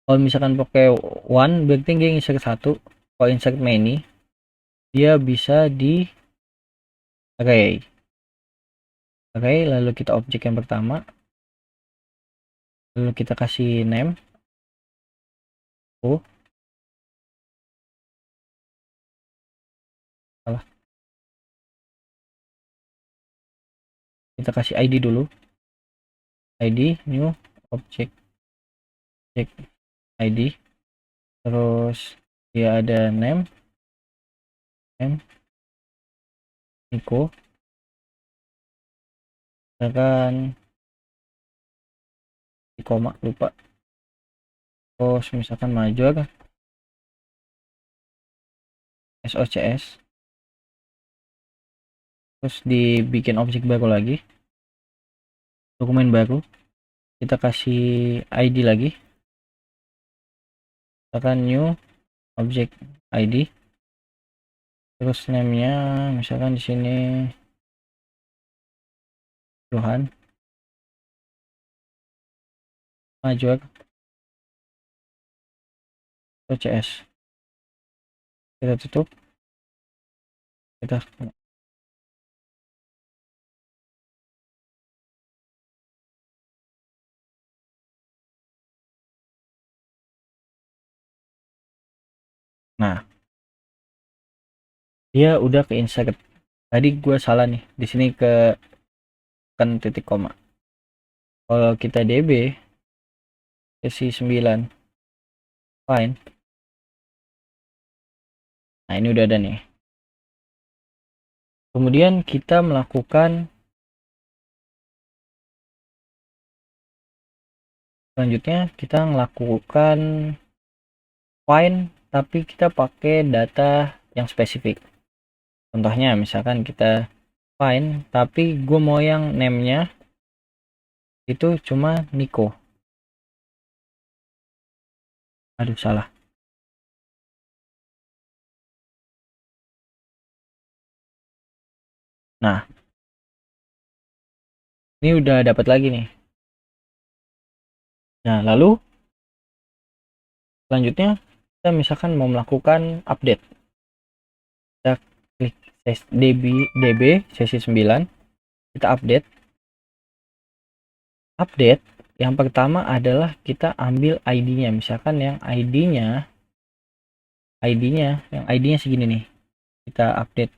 Kalau misalkan pakai one, berarti dia insert satu. Kalau insert many, dia bisa di array. Array, lalu kita objek yang pertama. Lalu kita kasih name. Oh, salah. Kita kasih ID dulu. ID, new, object, ID. Terus dia ada name, Nico. Misalkan di koma lupa. Terus misalkan major SOCS. Terus dibikin objek baru lagi, dokumen baru, kita kasih ID lagi, misalkan new object ID, terus name-nya misalkan di sini Johan, major OCS, kita tutup, kita nah dia udah ke insert. Tadi gue salah nih, di sini ke kan titik koma. Kalau kita DB sesi 9 fine. Nah, ini udah ada nih. Kemudian kita melakukan selanjutnya, kita melakukan find tapi kita pakai data yang spesifik. Contohnya misalkan kita find tapi gue mau yang name-nya itu cuma Nico. Aduh, salah. Nah, ini udah dapat lagi nih. Nah, lalu selanjutnya kita misalkan mau melakukan update. Kita klik DB sesi 9, kita update. Update yang pertama adalah kita ambil ID-nya, misalkan yang ID-nya segini nih, kita update.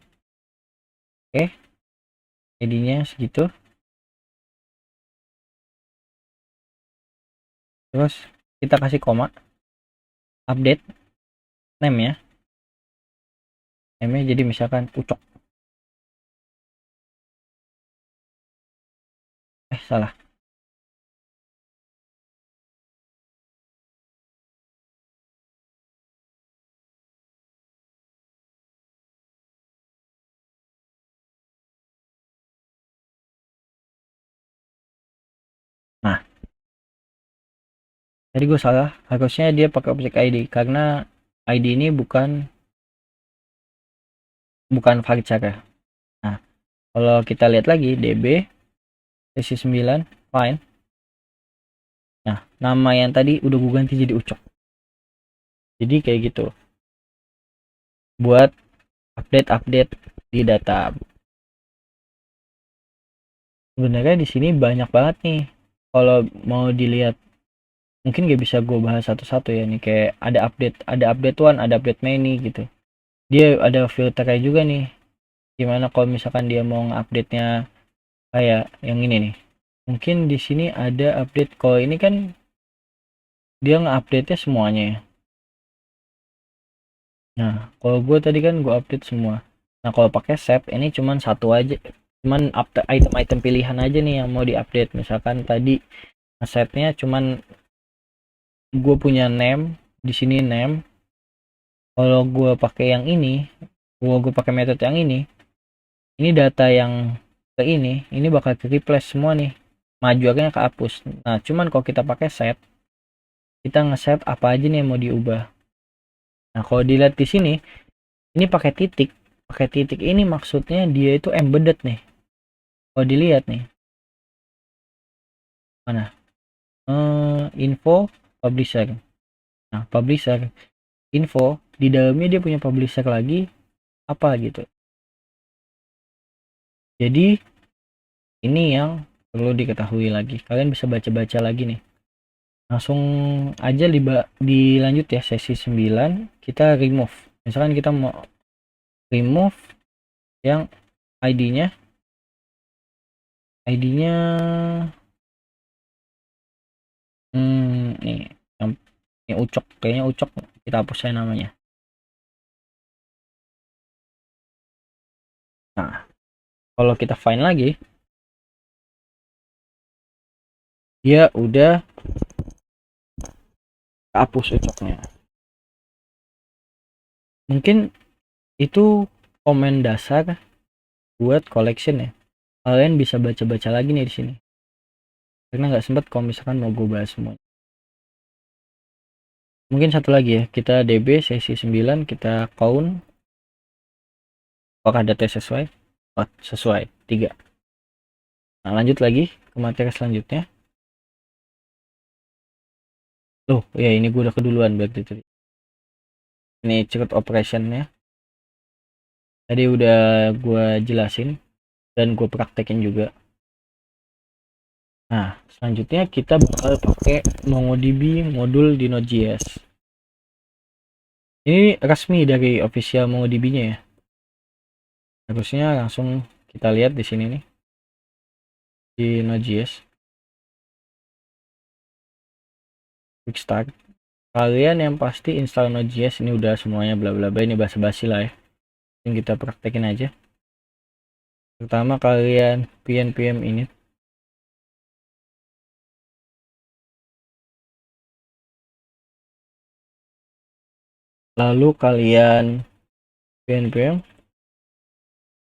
Oke, ID-nya segitu. Terus kita kasih koma, update name-nya, jadi misalkan Ucok. Salah. Nah, tadi gue salah, harusnya dia pakai objek ID karena ID ini bukan varchar ya. Nah, kalau kita lihat lagi DB sesi 9 fine. Nah, nama yang tadi udah gue ganti jadi Ucok. Jadi kayak gitu. Buat update di data. Sebenarnya di sini banyak banget nih. Kalau mau dilihat, mungkin gak bisa gue bahas satu-satu ya nih, kayak ada update one, ada update many gitu. Dia ada filternya juga nih. Gimana kalau misalkan dia mau nge-update-nya kayak yang ini nih. Mungkin di sini ada update, kalau ini kan dia nge-update-nya semuanya ya. Nah, kalau gue tadi kan gue update semua. Nah, kalau pakai save ini cuman satu aja, cuman item-item pilihan aja nih yang mau diupdate. Misalkan tadi set-nya cuman gue punya name, di sini name, Kalau gue pakai yang ini, gue pakai metode yang ini data yang ke ini bakal ke replace semua nih, maju akhirnya kehapus. Nah cuman kalau kita pakai set, kita ngeset apa aja nih yang mau diubah. Nah kalau dilihat di sini, ini pakai titik ini maksudnya dia itu embedded nih. Kalau dilihat nih, mana info publisher. Nah publisher info di dalamnya dia punya publisher lagi apa gitu. Jadi ini yang perlu diketahui lagi. Kalian bisa baca-baca lagi nih. Langsung aja dilanjut ya sesi 9, kita remove. Misalkan kita mau remove yang ID-nya ID-nya nih yang ini ucok, kayaknya ucok, kita hapus saya namanya. Nah, kalau kita find lagi, dia udah hapus ucoknya. Mungkin itu komen dasar buat collection ya. Kalian bisa baca-baca lagi nih di sini. Karena nggak sempat kalau misalkan mau gue bahas semua. Mungkin satu lagi ya, kita DB sesi 9, kita count apakah data sesuai. Oh, sesuai 3. Nah lanjut lagi ke materi selanjutnya. Oh ya, ini gue udah keduluan berarti tadi. Ini chart operationnya tadi udah gue jelasin dan gue praktekin juga. Nah selanjutnya kita bakal pakai MongoDB modul di Node.js. Ini resmi dari official MongoDB nya ya, harusnya langsung kita lihat di sini nih di Node.js. Quick start, kalian yang pasti install Node.js, ini udah semuanya bla bla bla, ini basa-basi lah ya, yang kita praktekin aja. Pertama kalian npm init, lalu kalian npm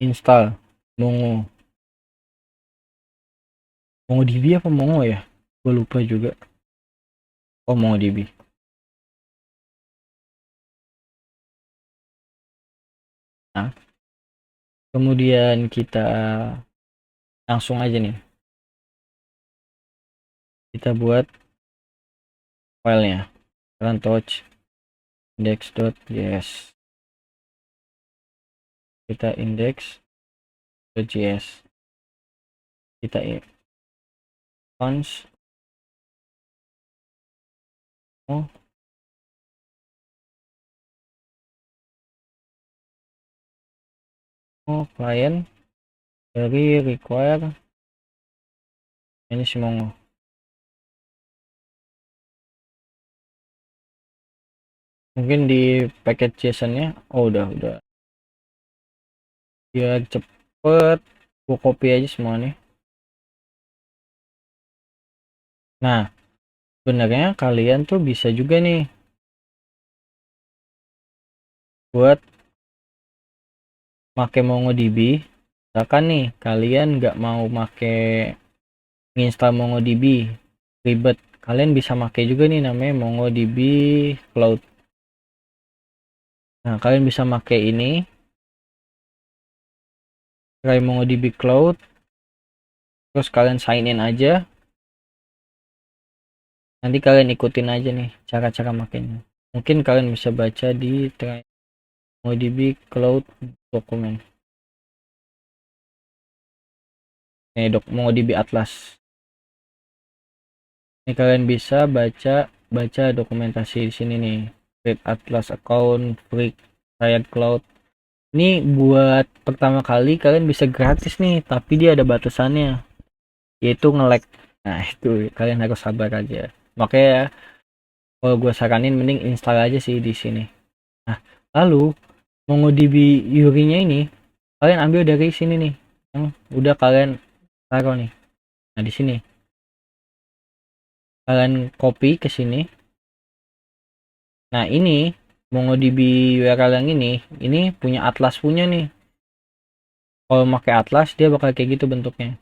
install MongoDB apa Mongo ya, gue lupa juga. Oh MongoDB. Nah kemudian kita langsung aja nih, kita buat filenya, run touch index.js, kita index.js, kita cons client dari require ini si Mongo. Mungkin di paket JSON-nya udah biar cepet gua copy aja semua nih. Nah sebenarnya kalian tuh bisa juga nih buat make MongoDB. Misalkan nih kalian nggak mau make install MongoDB ribet, kalian bisa make juga nih namanya MongoDB Cloud. Nah kalian bisa make ini, try MongoDB Cloud, terus kalian sign in aja, nanti kalian ikutin aja nih cara-cara makainya. Mungkin kalian bisa baca di try MongoDB Cloud dokumen. MongoDB Atlas. Ini kalian bisa baca dokumentasi di sini nih. Create Atlas account, free trial cloud. Ini buat pertama kali kalian bisa gratis nih, tapi dia ada batasannya, yaitu nge-lag. Nah itu kalian harus sabar aja. Makanya kalau gue saranin mending install aja sih di sini. Nah lalu MongoDB URI-nya ini kalian ambil dari sini nih, yang udah kalian taruh nih. Nah di sini kalian copy ke sini. Nah ini MongoDB URL yang ini punya Atlas punya nih. Kalau pakai Atlas dia bakal kayak gitu bentuknya.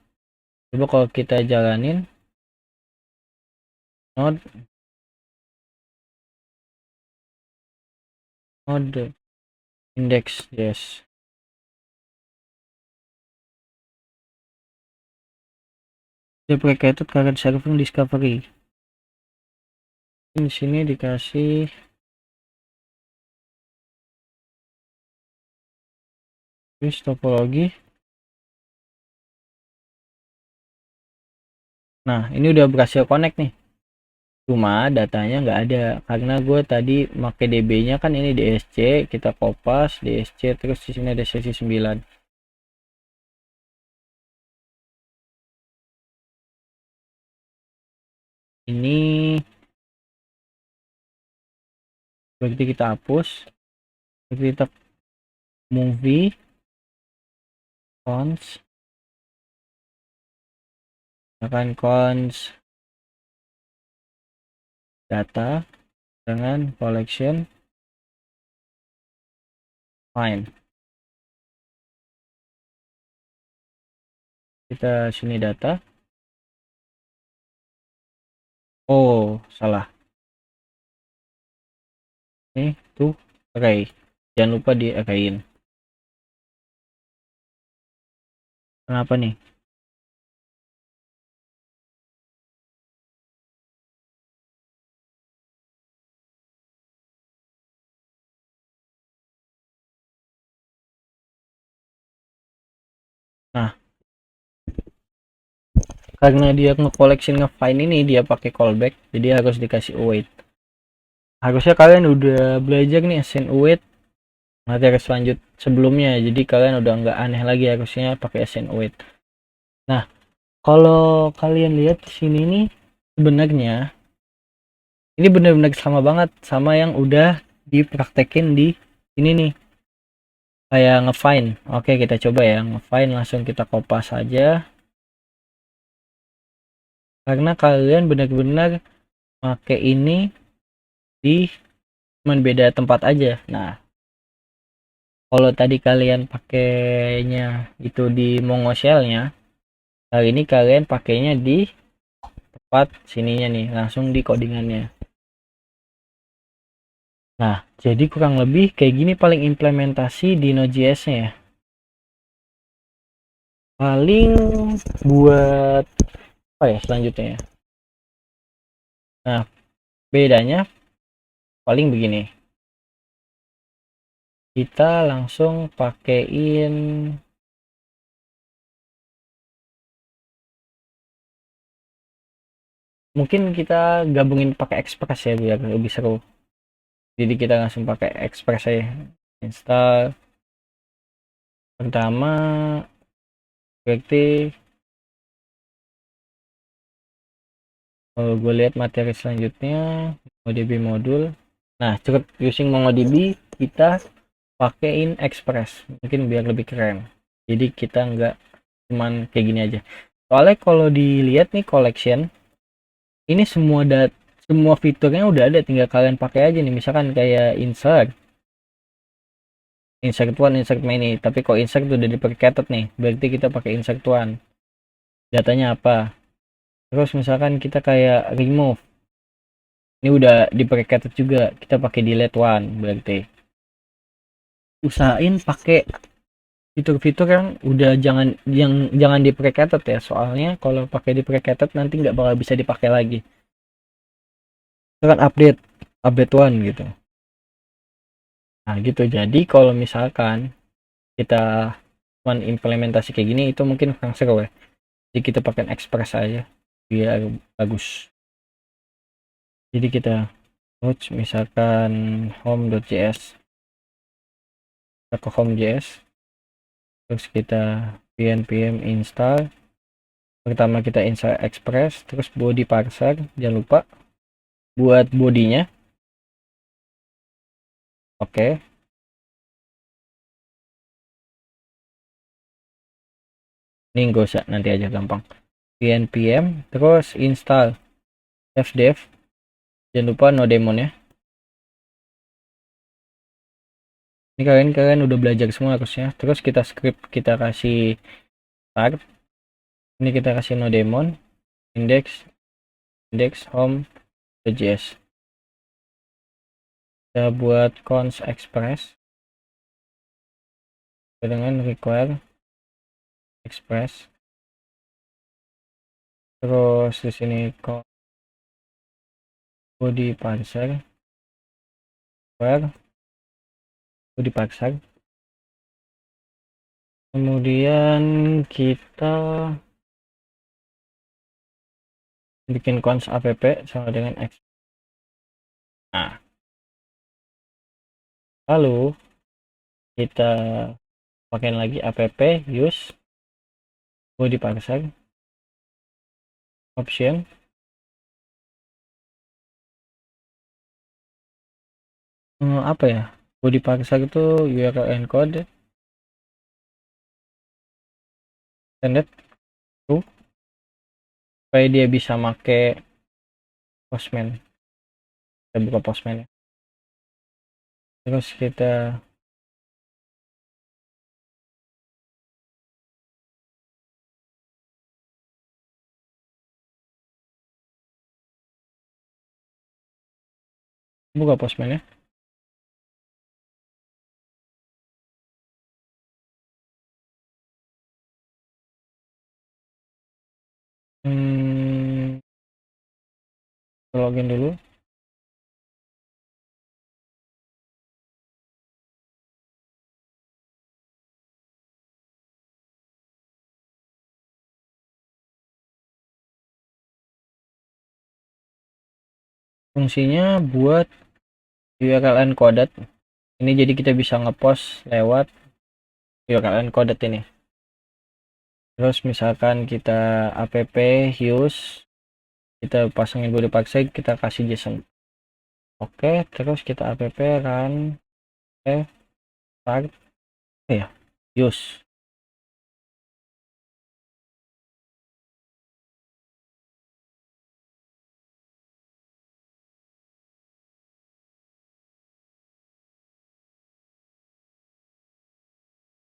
Coba kalau kita jalanin node index, yes. Deprecated current serving discovery. Di sini dikasih topologi. Nah, ini udah berhasil connect nih. Cuma datanya nggak ada karena gue tadi pakai DB-nya kan ini DSC, kita kopas DSC terus di sini ada sesi 9. Ini berarti kita hapus. Berarti kita movie cons akan cons data dengan collection find. Kita sini data. Oh, salah. Nih, tuh array. Jangan lupa di arrayin. Kenapa nih? Nah, karena dia nge-collection nge-find ini dia pakai callback, jadi harus dikasih await. Harusnya kalian udah belajar nih assign await materi selanjut sebelumnya, jadi kalian udah nggak aneh lagi harusnya pakai assign await. Nah, kalau kalian lihat di sini nih sebenarnya ini benar-benar sama banget sama yang udah dipraktekin di ini nih, kayak nge-find. Oke, kita coba ya nge-find, langsung kita kopas aja karena kalian benar-benar pakai ini di cuman beda tempat aja. Nah, kalau tadi kalian pakainya itu di Mongo Shell-nya, kali ini kalian pakainya di tempat sininya nih, langsung di codingannya. Nah, jadi kurang lebih kayak gini paling implementasi di Node.js-nya ya. Paling buat apa ya selanjutnya ya? Nah, bedanya paling begini. Kita langsung pakein mungkin kita gabungin pakai Express ya biar lebih seru. Jadi kita langsung pakai Express aja. Install pertama berarti kalau gue lihat materi selanjutnya MongoDB modul. Nah, cukup using MongoDB kita pakein Express mungkin biar lebih keren. Jadi kita nggak cuman kayak gini aja. Soalnya kalau dilihat nih collection ini semua fiturnya udah ada, tinggal kalian pakai aja nih. Misalkan kayak insert one, insert many, tapi kok insert udah di precated nih, berarti kita pakai insert one. Datanya apa? Terus misalkan kita kayak remove, ini udah di precated juga, kita pakai delete one. Berarti usahain pakai fitur-fitur yang udah jangan di precated ya, soalnya kalau pakai di precated nanti nggak bakal bisa dipakai lagi. Misalkan update one gitu. Nah gitu, jadi kalau misalkan kita implementasi kayak gini itu mungkin kurang seru ya, jadi kita pakai Express aja biar bagus. Jadi kita launch misalkan home.js, kita ke home.js, terus kita npm install. Pertama kita install Express, terus body parser, jangan lupa buat bodinya. Oke, ini gak usah, nanti aja gampang. npm terus install fdev, jangan lupa no daemon ya. Ini kalian udah belajar semua harusnya. Terus kita script, kita kasih start. Ini kita kasih no daemon, index home.js. Kita buat const express dengan require express. Terus di sini body parser, where body parser. Kemudian kita bikin const app sama dengan x. Nah, lalu kita pakai lagi app use body parser option. Apa ya, body parser itu URL encode standard tuh supaya dia bisa make Postman. Kita buka Postman ya. Terus kita buka Postman ya. Login dulu. Fungsinya buat URL encoded. Ini jadi kita bisa ngepost lewat URL encoded ini. Terus misalkan kita app use, kita pasangin body parser, kita kasih JSON. Oke, terus kita app run start ya use.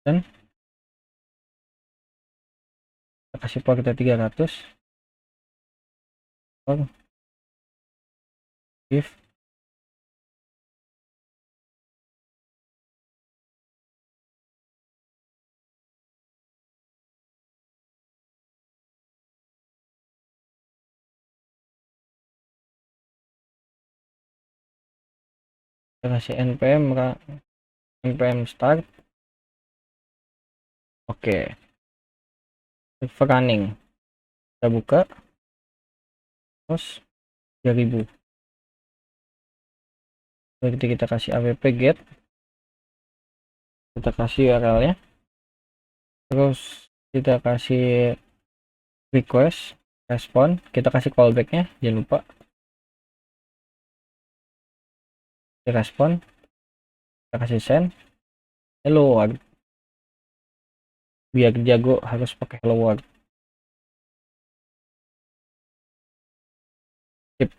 Dan kita kasih port kita 300. If kita kasih npm start. Oke, server running, kita buka terus 3000. Berarti kita kasih app get, kita kasih URL nya, terus kita kasih request respon, kita kasih callback nya, jangan lupa respon, kita kasih send hello world, biar jago harus pakai hello world. Sip.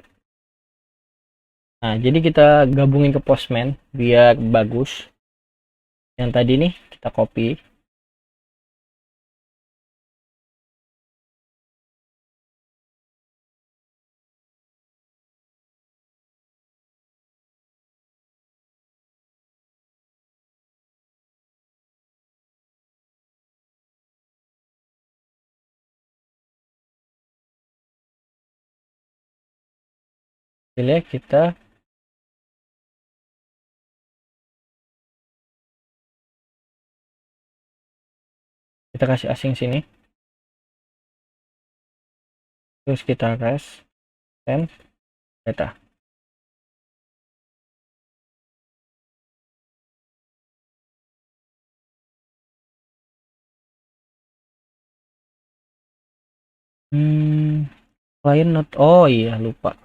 Nah, jadi kita gabungin ke Postman biar bagus. Yang tadi nih kita copy, pilih kita kasih asing sini, terus kita send data. Client not, oh iya lupa.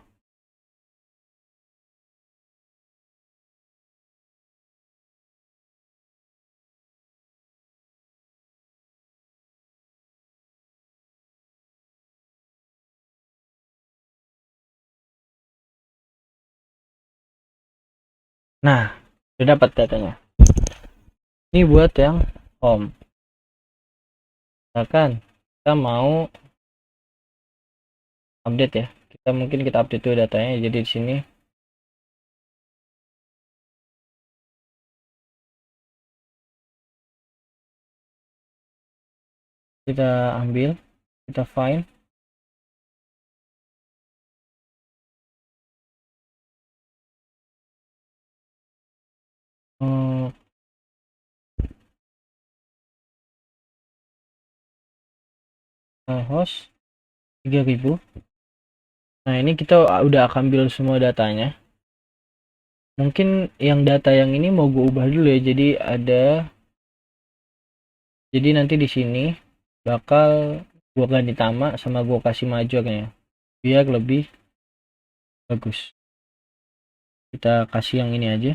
Nah, udah dapat datanya. Ini buat yang home. Misalkan kita mau update ya, mungkin kita update dulu datanya. Jadi di sini kita ambil, kita find, host 3000. Nah ini kita udah akan ambil semua datanya. Mungkin yang data yang ini mau gue ubah dulu ya, jadi nanti di sini bakal gue ganti nama sama gue kasih majunya biar lebih bagus. Kita kasih yang ini aja,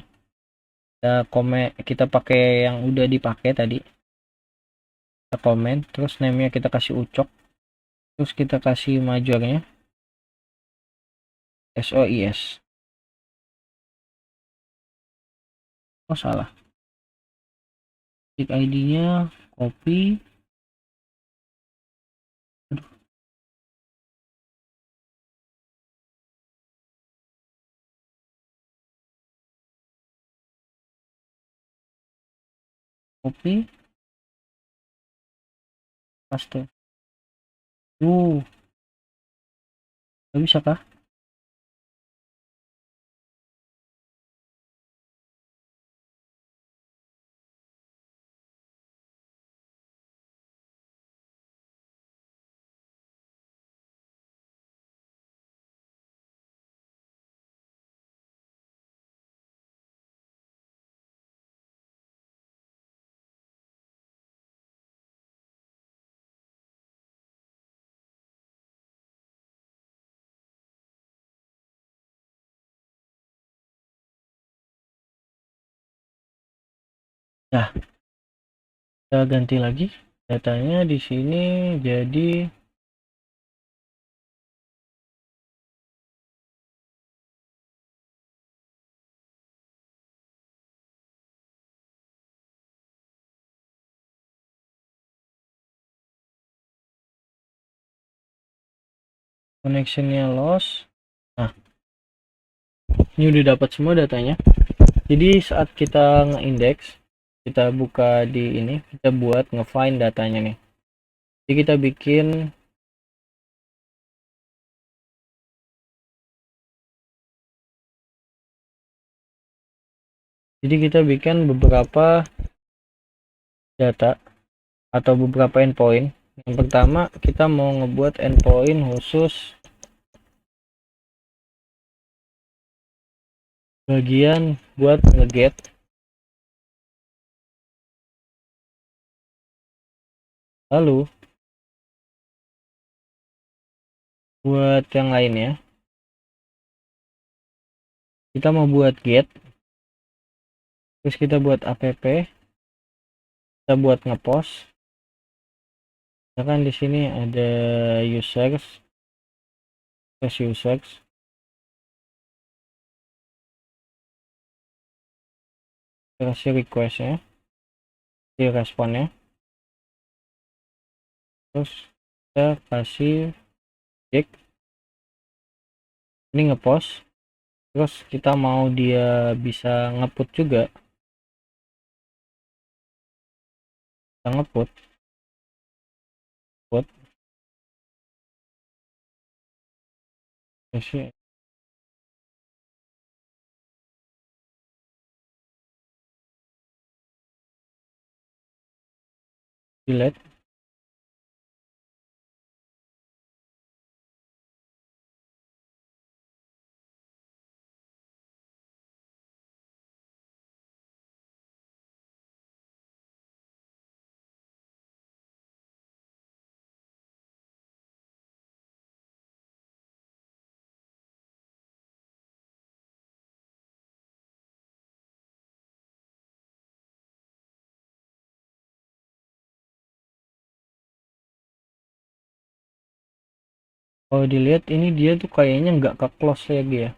kita pakai yang udah dipakai tadi, kita komen, terus name nya kita kasih ucok, terus kita kasih majunya SOIS. Oh salah, klik ID nya copy, copy, paste. Gak bisa kah? Nah, kita ganti lagi datanya di sini jadi connectionnya loss. Nah, ini udah dapat semua datanya. Jadi saat kita nge-index, kita buka di ini, kita buat nge-find datanya nih. Jadi kita bikin beberapa data atau beberapa endpoint. Yang pertama kita mau ngebuat endpoint khusus bagian buat nge-get. Lalu buat yang lainnya kita mau buat get, terus kita buat app, kita buat ngepost. Misalkan di sini ada users, kita kasih requestnya, di responnya, terus kita kasih check, ini ngepost, terus kita mau dia bisa ngeput juga, kita ngeput kasih delete. Kalau dilihat ini dia tuh kayaknya nggak ke close lagi ya,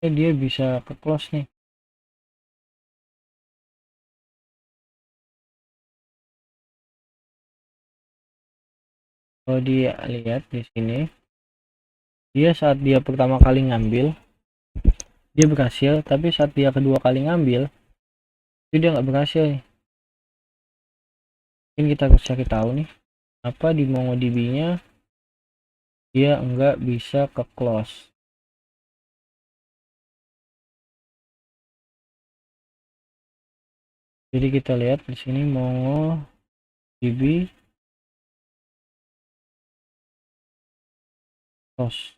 dia bisa ke close nih. Kalau dia lihat di sini, dia saat dia pertama kali ngambil dia berhasil, tapi saat dia kedua kali ngambil itu dia nggak berhasil. Mungkin kita harus cari tahu nih apa di MongoDB nya dia nggak bisa ke close. Jadi kita lihat di sini MongoDB close.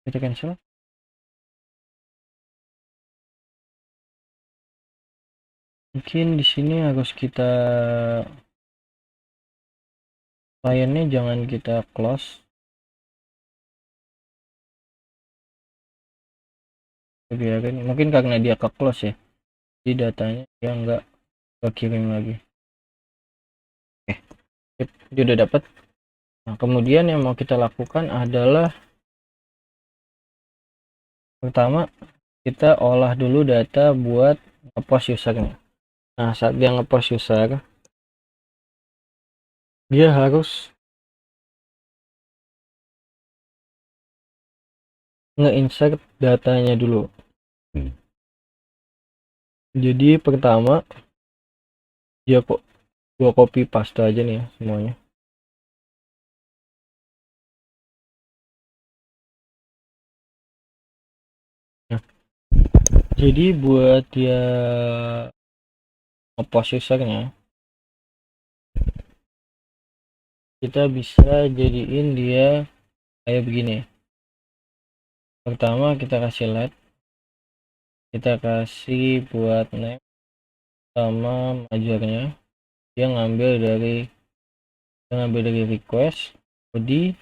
Kita cancel. Mungkin di sini harus kita kliennya jangan kita close. Biarin, mungkin karena dia ke close ya, jadi datanya dia nggak kekirim lagi. Oke, dia udah dapat. Nah, kemudian yang mau kita lakukan adalah pertama kita olah dulu data buat ngepost usernya. Nah, saat dia ngepost user, dia harus nge-insert datanya dulu. Jadi pertama dia kok gua copy paste aja nih ya semuanya. Nah, jadi buat dia ngepost usernya, kita bisa jadiin dia kayak begini. Pertama kita kasih let, kita kasih buat name sama majornya, dia ngambil dari request body,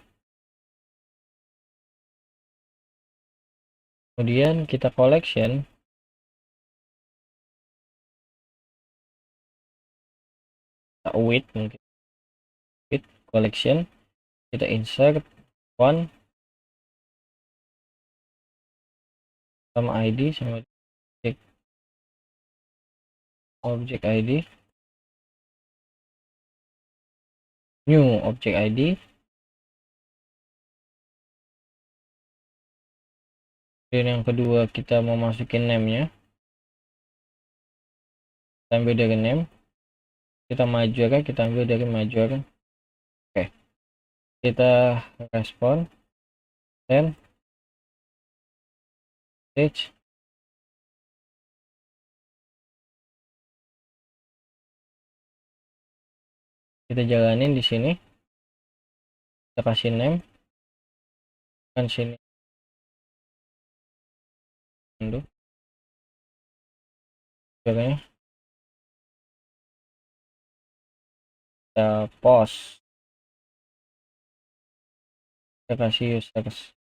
kemudian kita collection, with mungkin with collection, kita insert one sama id sama object id, new object id, dan yang kedua kita mau masukin name-nya, kita ambil dari name, kita major kan, kita ambil dari major. Oke, kita respon then stage, kita jalanin di sini, kita kasih name kan sini dulu caranya, kita post, kita kasih users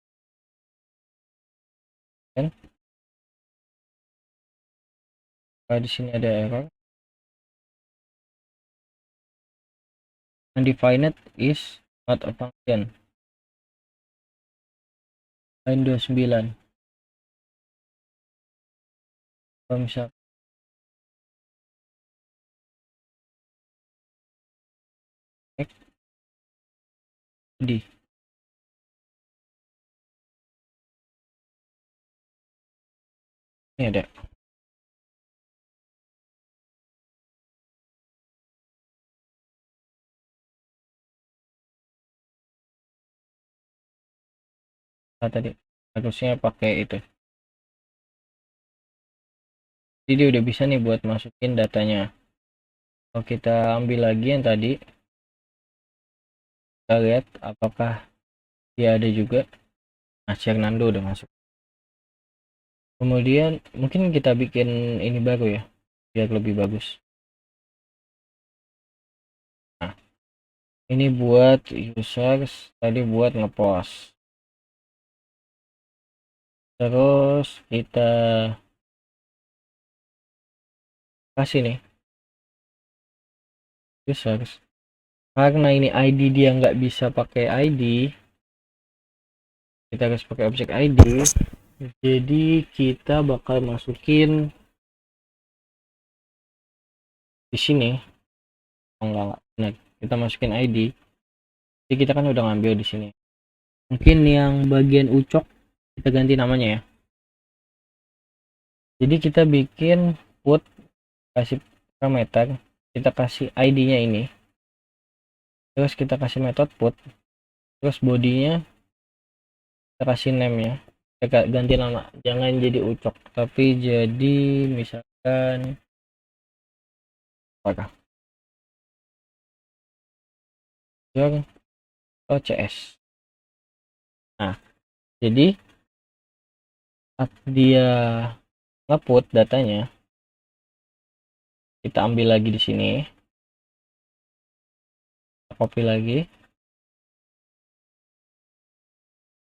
kan. Kalau di sini ada error, undefined is not a function, line 29. Kalau misal di ini ada tadi harusnya pakai itu, jadi udah bisa nih buat masukin datanya. Kalau kita ambil lagi yang tadi, kita lihat apakah dia ada juga. Nah, Hernando udah masuk. Kemudian mungkin kita bikin ini baru ya biar lebih bagus. Nah, ini buat users, tadi buat ngepost. terus kita kasih nih users. Karena ini ID dia nggak bisa pakai ID, kita harus pakai objek ID. Jadi kita bakal masukin di sini. Oh, enggak. Nah, kita masukin ID. Jadi kita kan udah ngambil di sini. Mungkin yang bagian ucok kita ganti namanya ya. Jadi kita bikin put, kasih parameter, kita kasih ID-nya ini. Terus kita kasih metode put. Terus bodinya kita kasih name-nya. Kita ganti nama. Jangan jadi ucok, tapi jadi misalkan apakah? OCS. Nah, jadi saat dia ngeput datanya, kita ambil lagi di sini, kita copy lagi,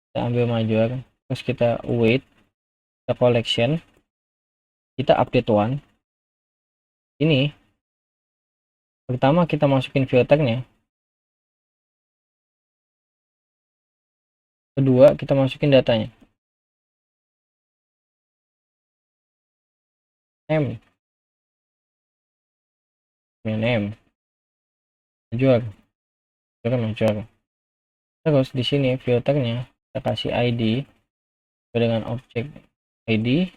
kita ambil major, terus kita wait, kita collection, kita update one. Ini pertama kita masukin filternya, kedua kita masukin datanya, name, major, terus di sini filternya kita kasih ID dengan objek ID,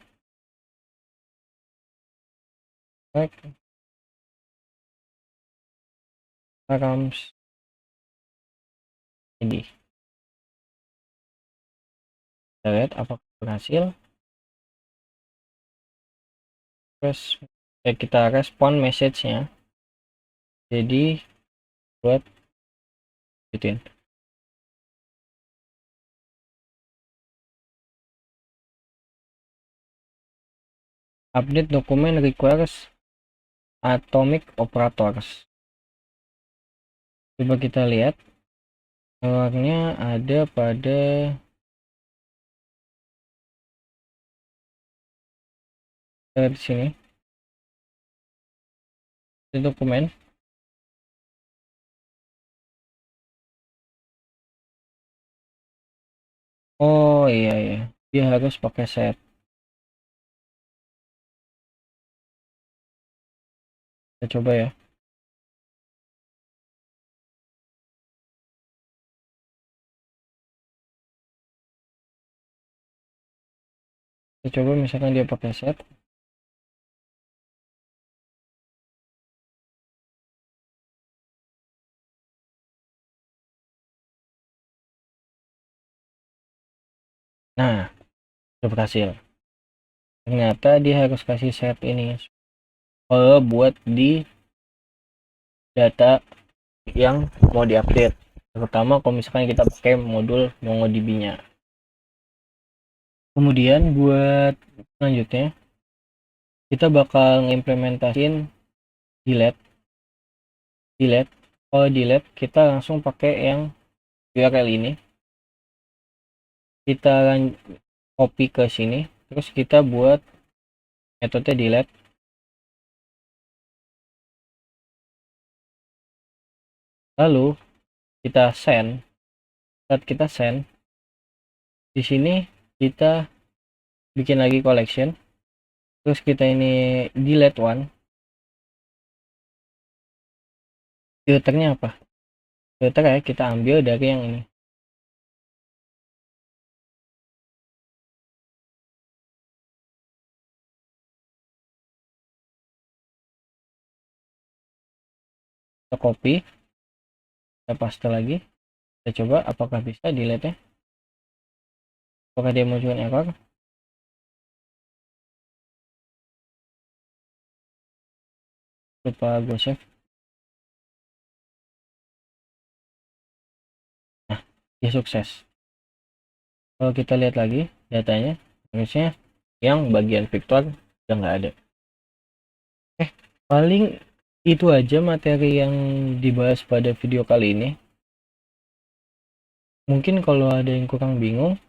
params ID. Kita lihat apakah berhasil. Terus kita respon message-nya, jadi buat gituin. Update dokumen requires atomic operators. Coba kita lihat errornya ada pada di sini di dokumen. Oh iya ya, dia harus pakai set. Kita coba ya. Kita coba misalkan dia pakai set. Nah, udah berhasil. Ternyata dia harus kasih set ini buat di data yang mau diupdate, terutama kalau misalkan kita pakai modul MongoDB-nya. Kemudian buat selanjutnya kita bakal ngimplementasin delete. Kalau delete kita langsung pakai yang URL ini, kita copy ke sini, terus kita buat metode delete. Lalu kita send. Saat kita send, di sini kita bikin lagi collection, terus kita ini delete one. Filternya apa? Filter ya kita ambil dari yang ini. Kita copy, kita paste lagi, kita coba apakah bisa delete nya, apakah dia munculkan error. Lupa gue save. Nah, dia sukses. Kalau kita lihat lagi datanya, harusnya yang bagian Victor udah nggak ada. Paling itu aja materi yang dibahas pada video kali ini. Mungkin kalau ada yang kurang bingung,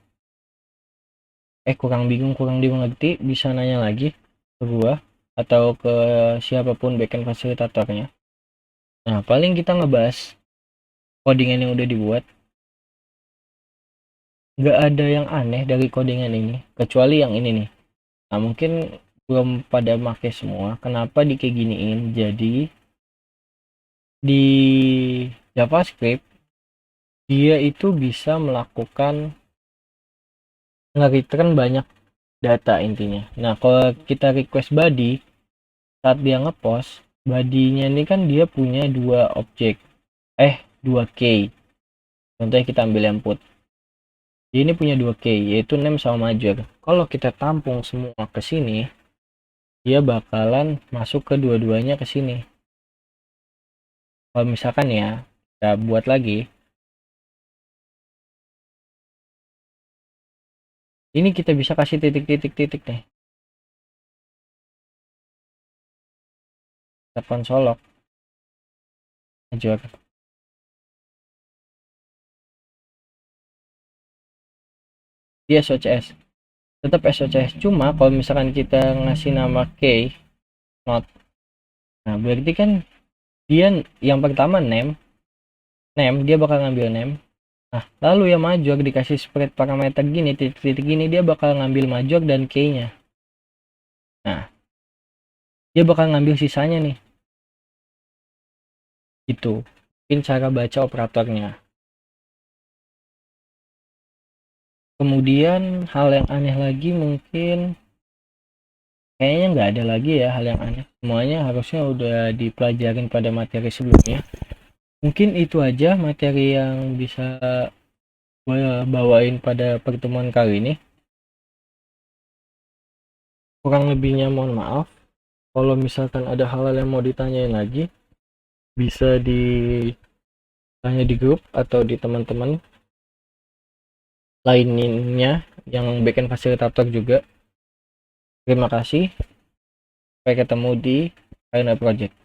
kurang bingung, kurang dimengerti, bisa nanya lagi ke gua atau ke siapapun backend fasilitatornya. Nah, paling kita ngebahas codingan yang udah dibuat. Nggak ada yang aneh dari codingan ini, kecuali yang ini nih. Nah, mungkin belum pada make semua. Kenapa di kayak giniin? Jadi, di JavaScript, dia itu bisa melakukan nge-return banyak data intinya. Nah, kalau kita request body, saat dia ngepost, body-nya ini kan dia punya dua objek, dua key. Contohnya kita ambil yang put. Dia ini punya dua key, yaitu name sama major. Kalau kita tampung semua ke sini, dia bakalan masuk ke dua-duanya ke sini. Kalau misalkan ya, kita buat lagi. Ini kita bisa kasih titik-titik-titik nih. Kita konsolok. Major. Dia SOCS. Tetap SOCS. Cuma kalau misalkan kita ngasih nama key, not. Nah, berarti kan dia yang pertama name dia bakal ngambil name. Nah, lalu yang major dikasih spread parameter gini, titik-titik gini, dia bakal ngambil major dan key-nya. Nah, dia bakal ngambil sisanya nih. Itu. Mungkin cara baca operatornya. Kemudian hal yang aneh lagi mungkin kayaknya nggak ada lagi ya hal yang aneh. Semuanya harusnya udah dipelajarin pada materi sebelumnya. Mungkin itu aja materi yang bisa gue bawain pada pertemuan kali ini. Kurang lebihnya mohon maaf. Kalau misalkan ada hal-hal yang mau ditanyain lagi, bisa ditanya di grup atau di teman-teman lainnya yang backend fasilitator juga. Terima kasih. Sampai ketemu di Final Project.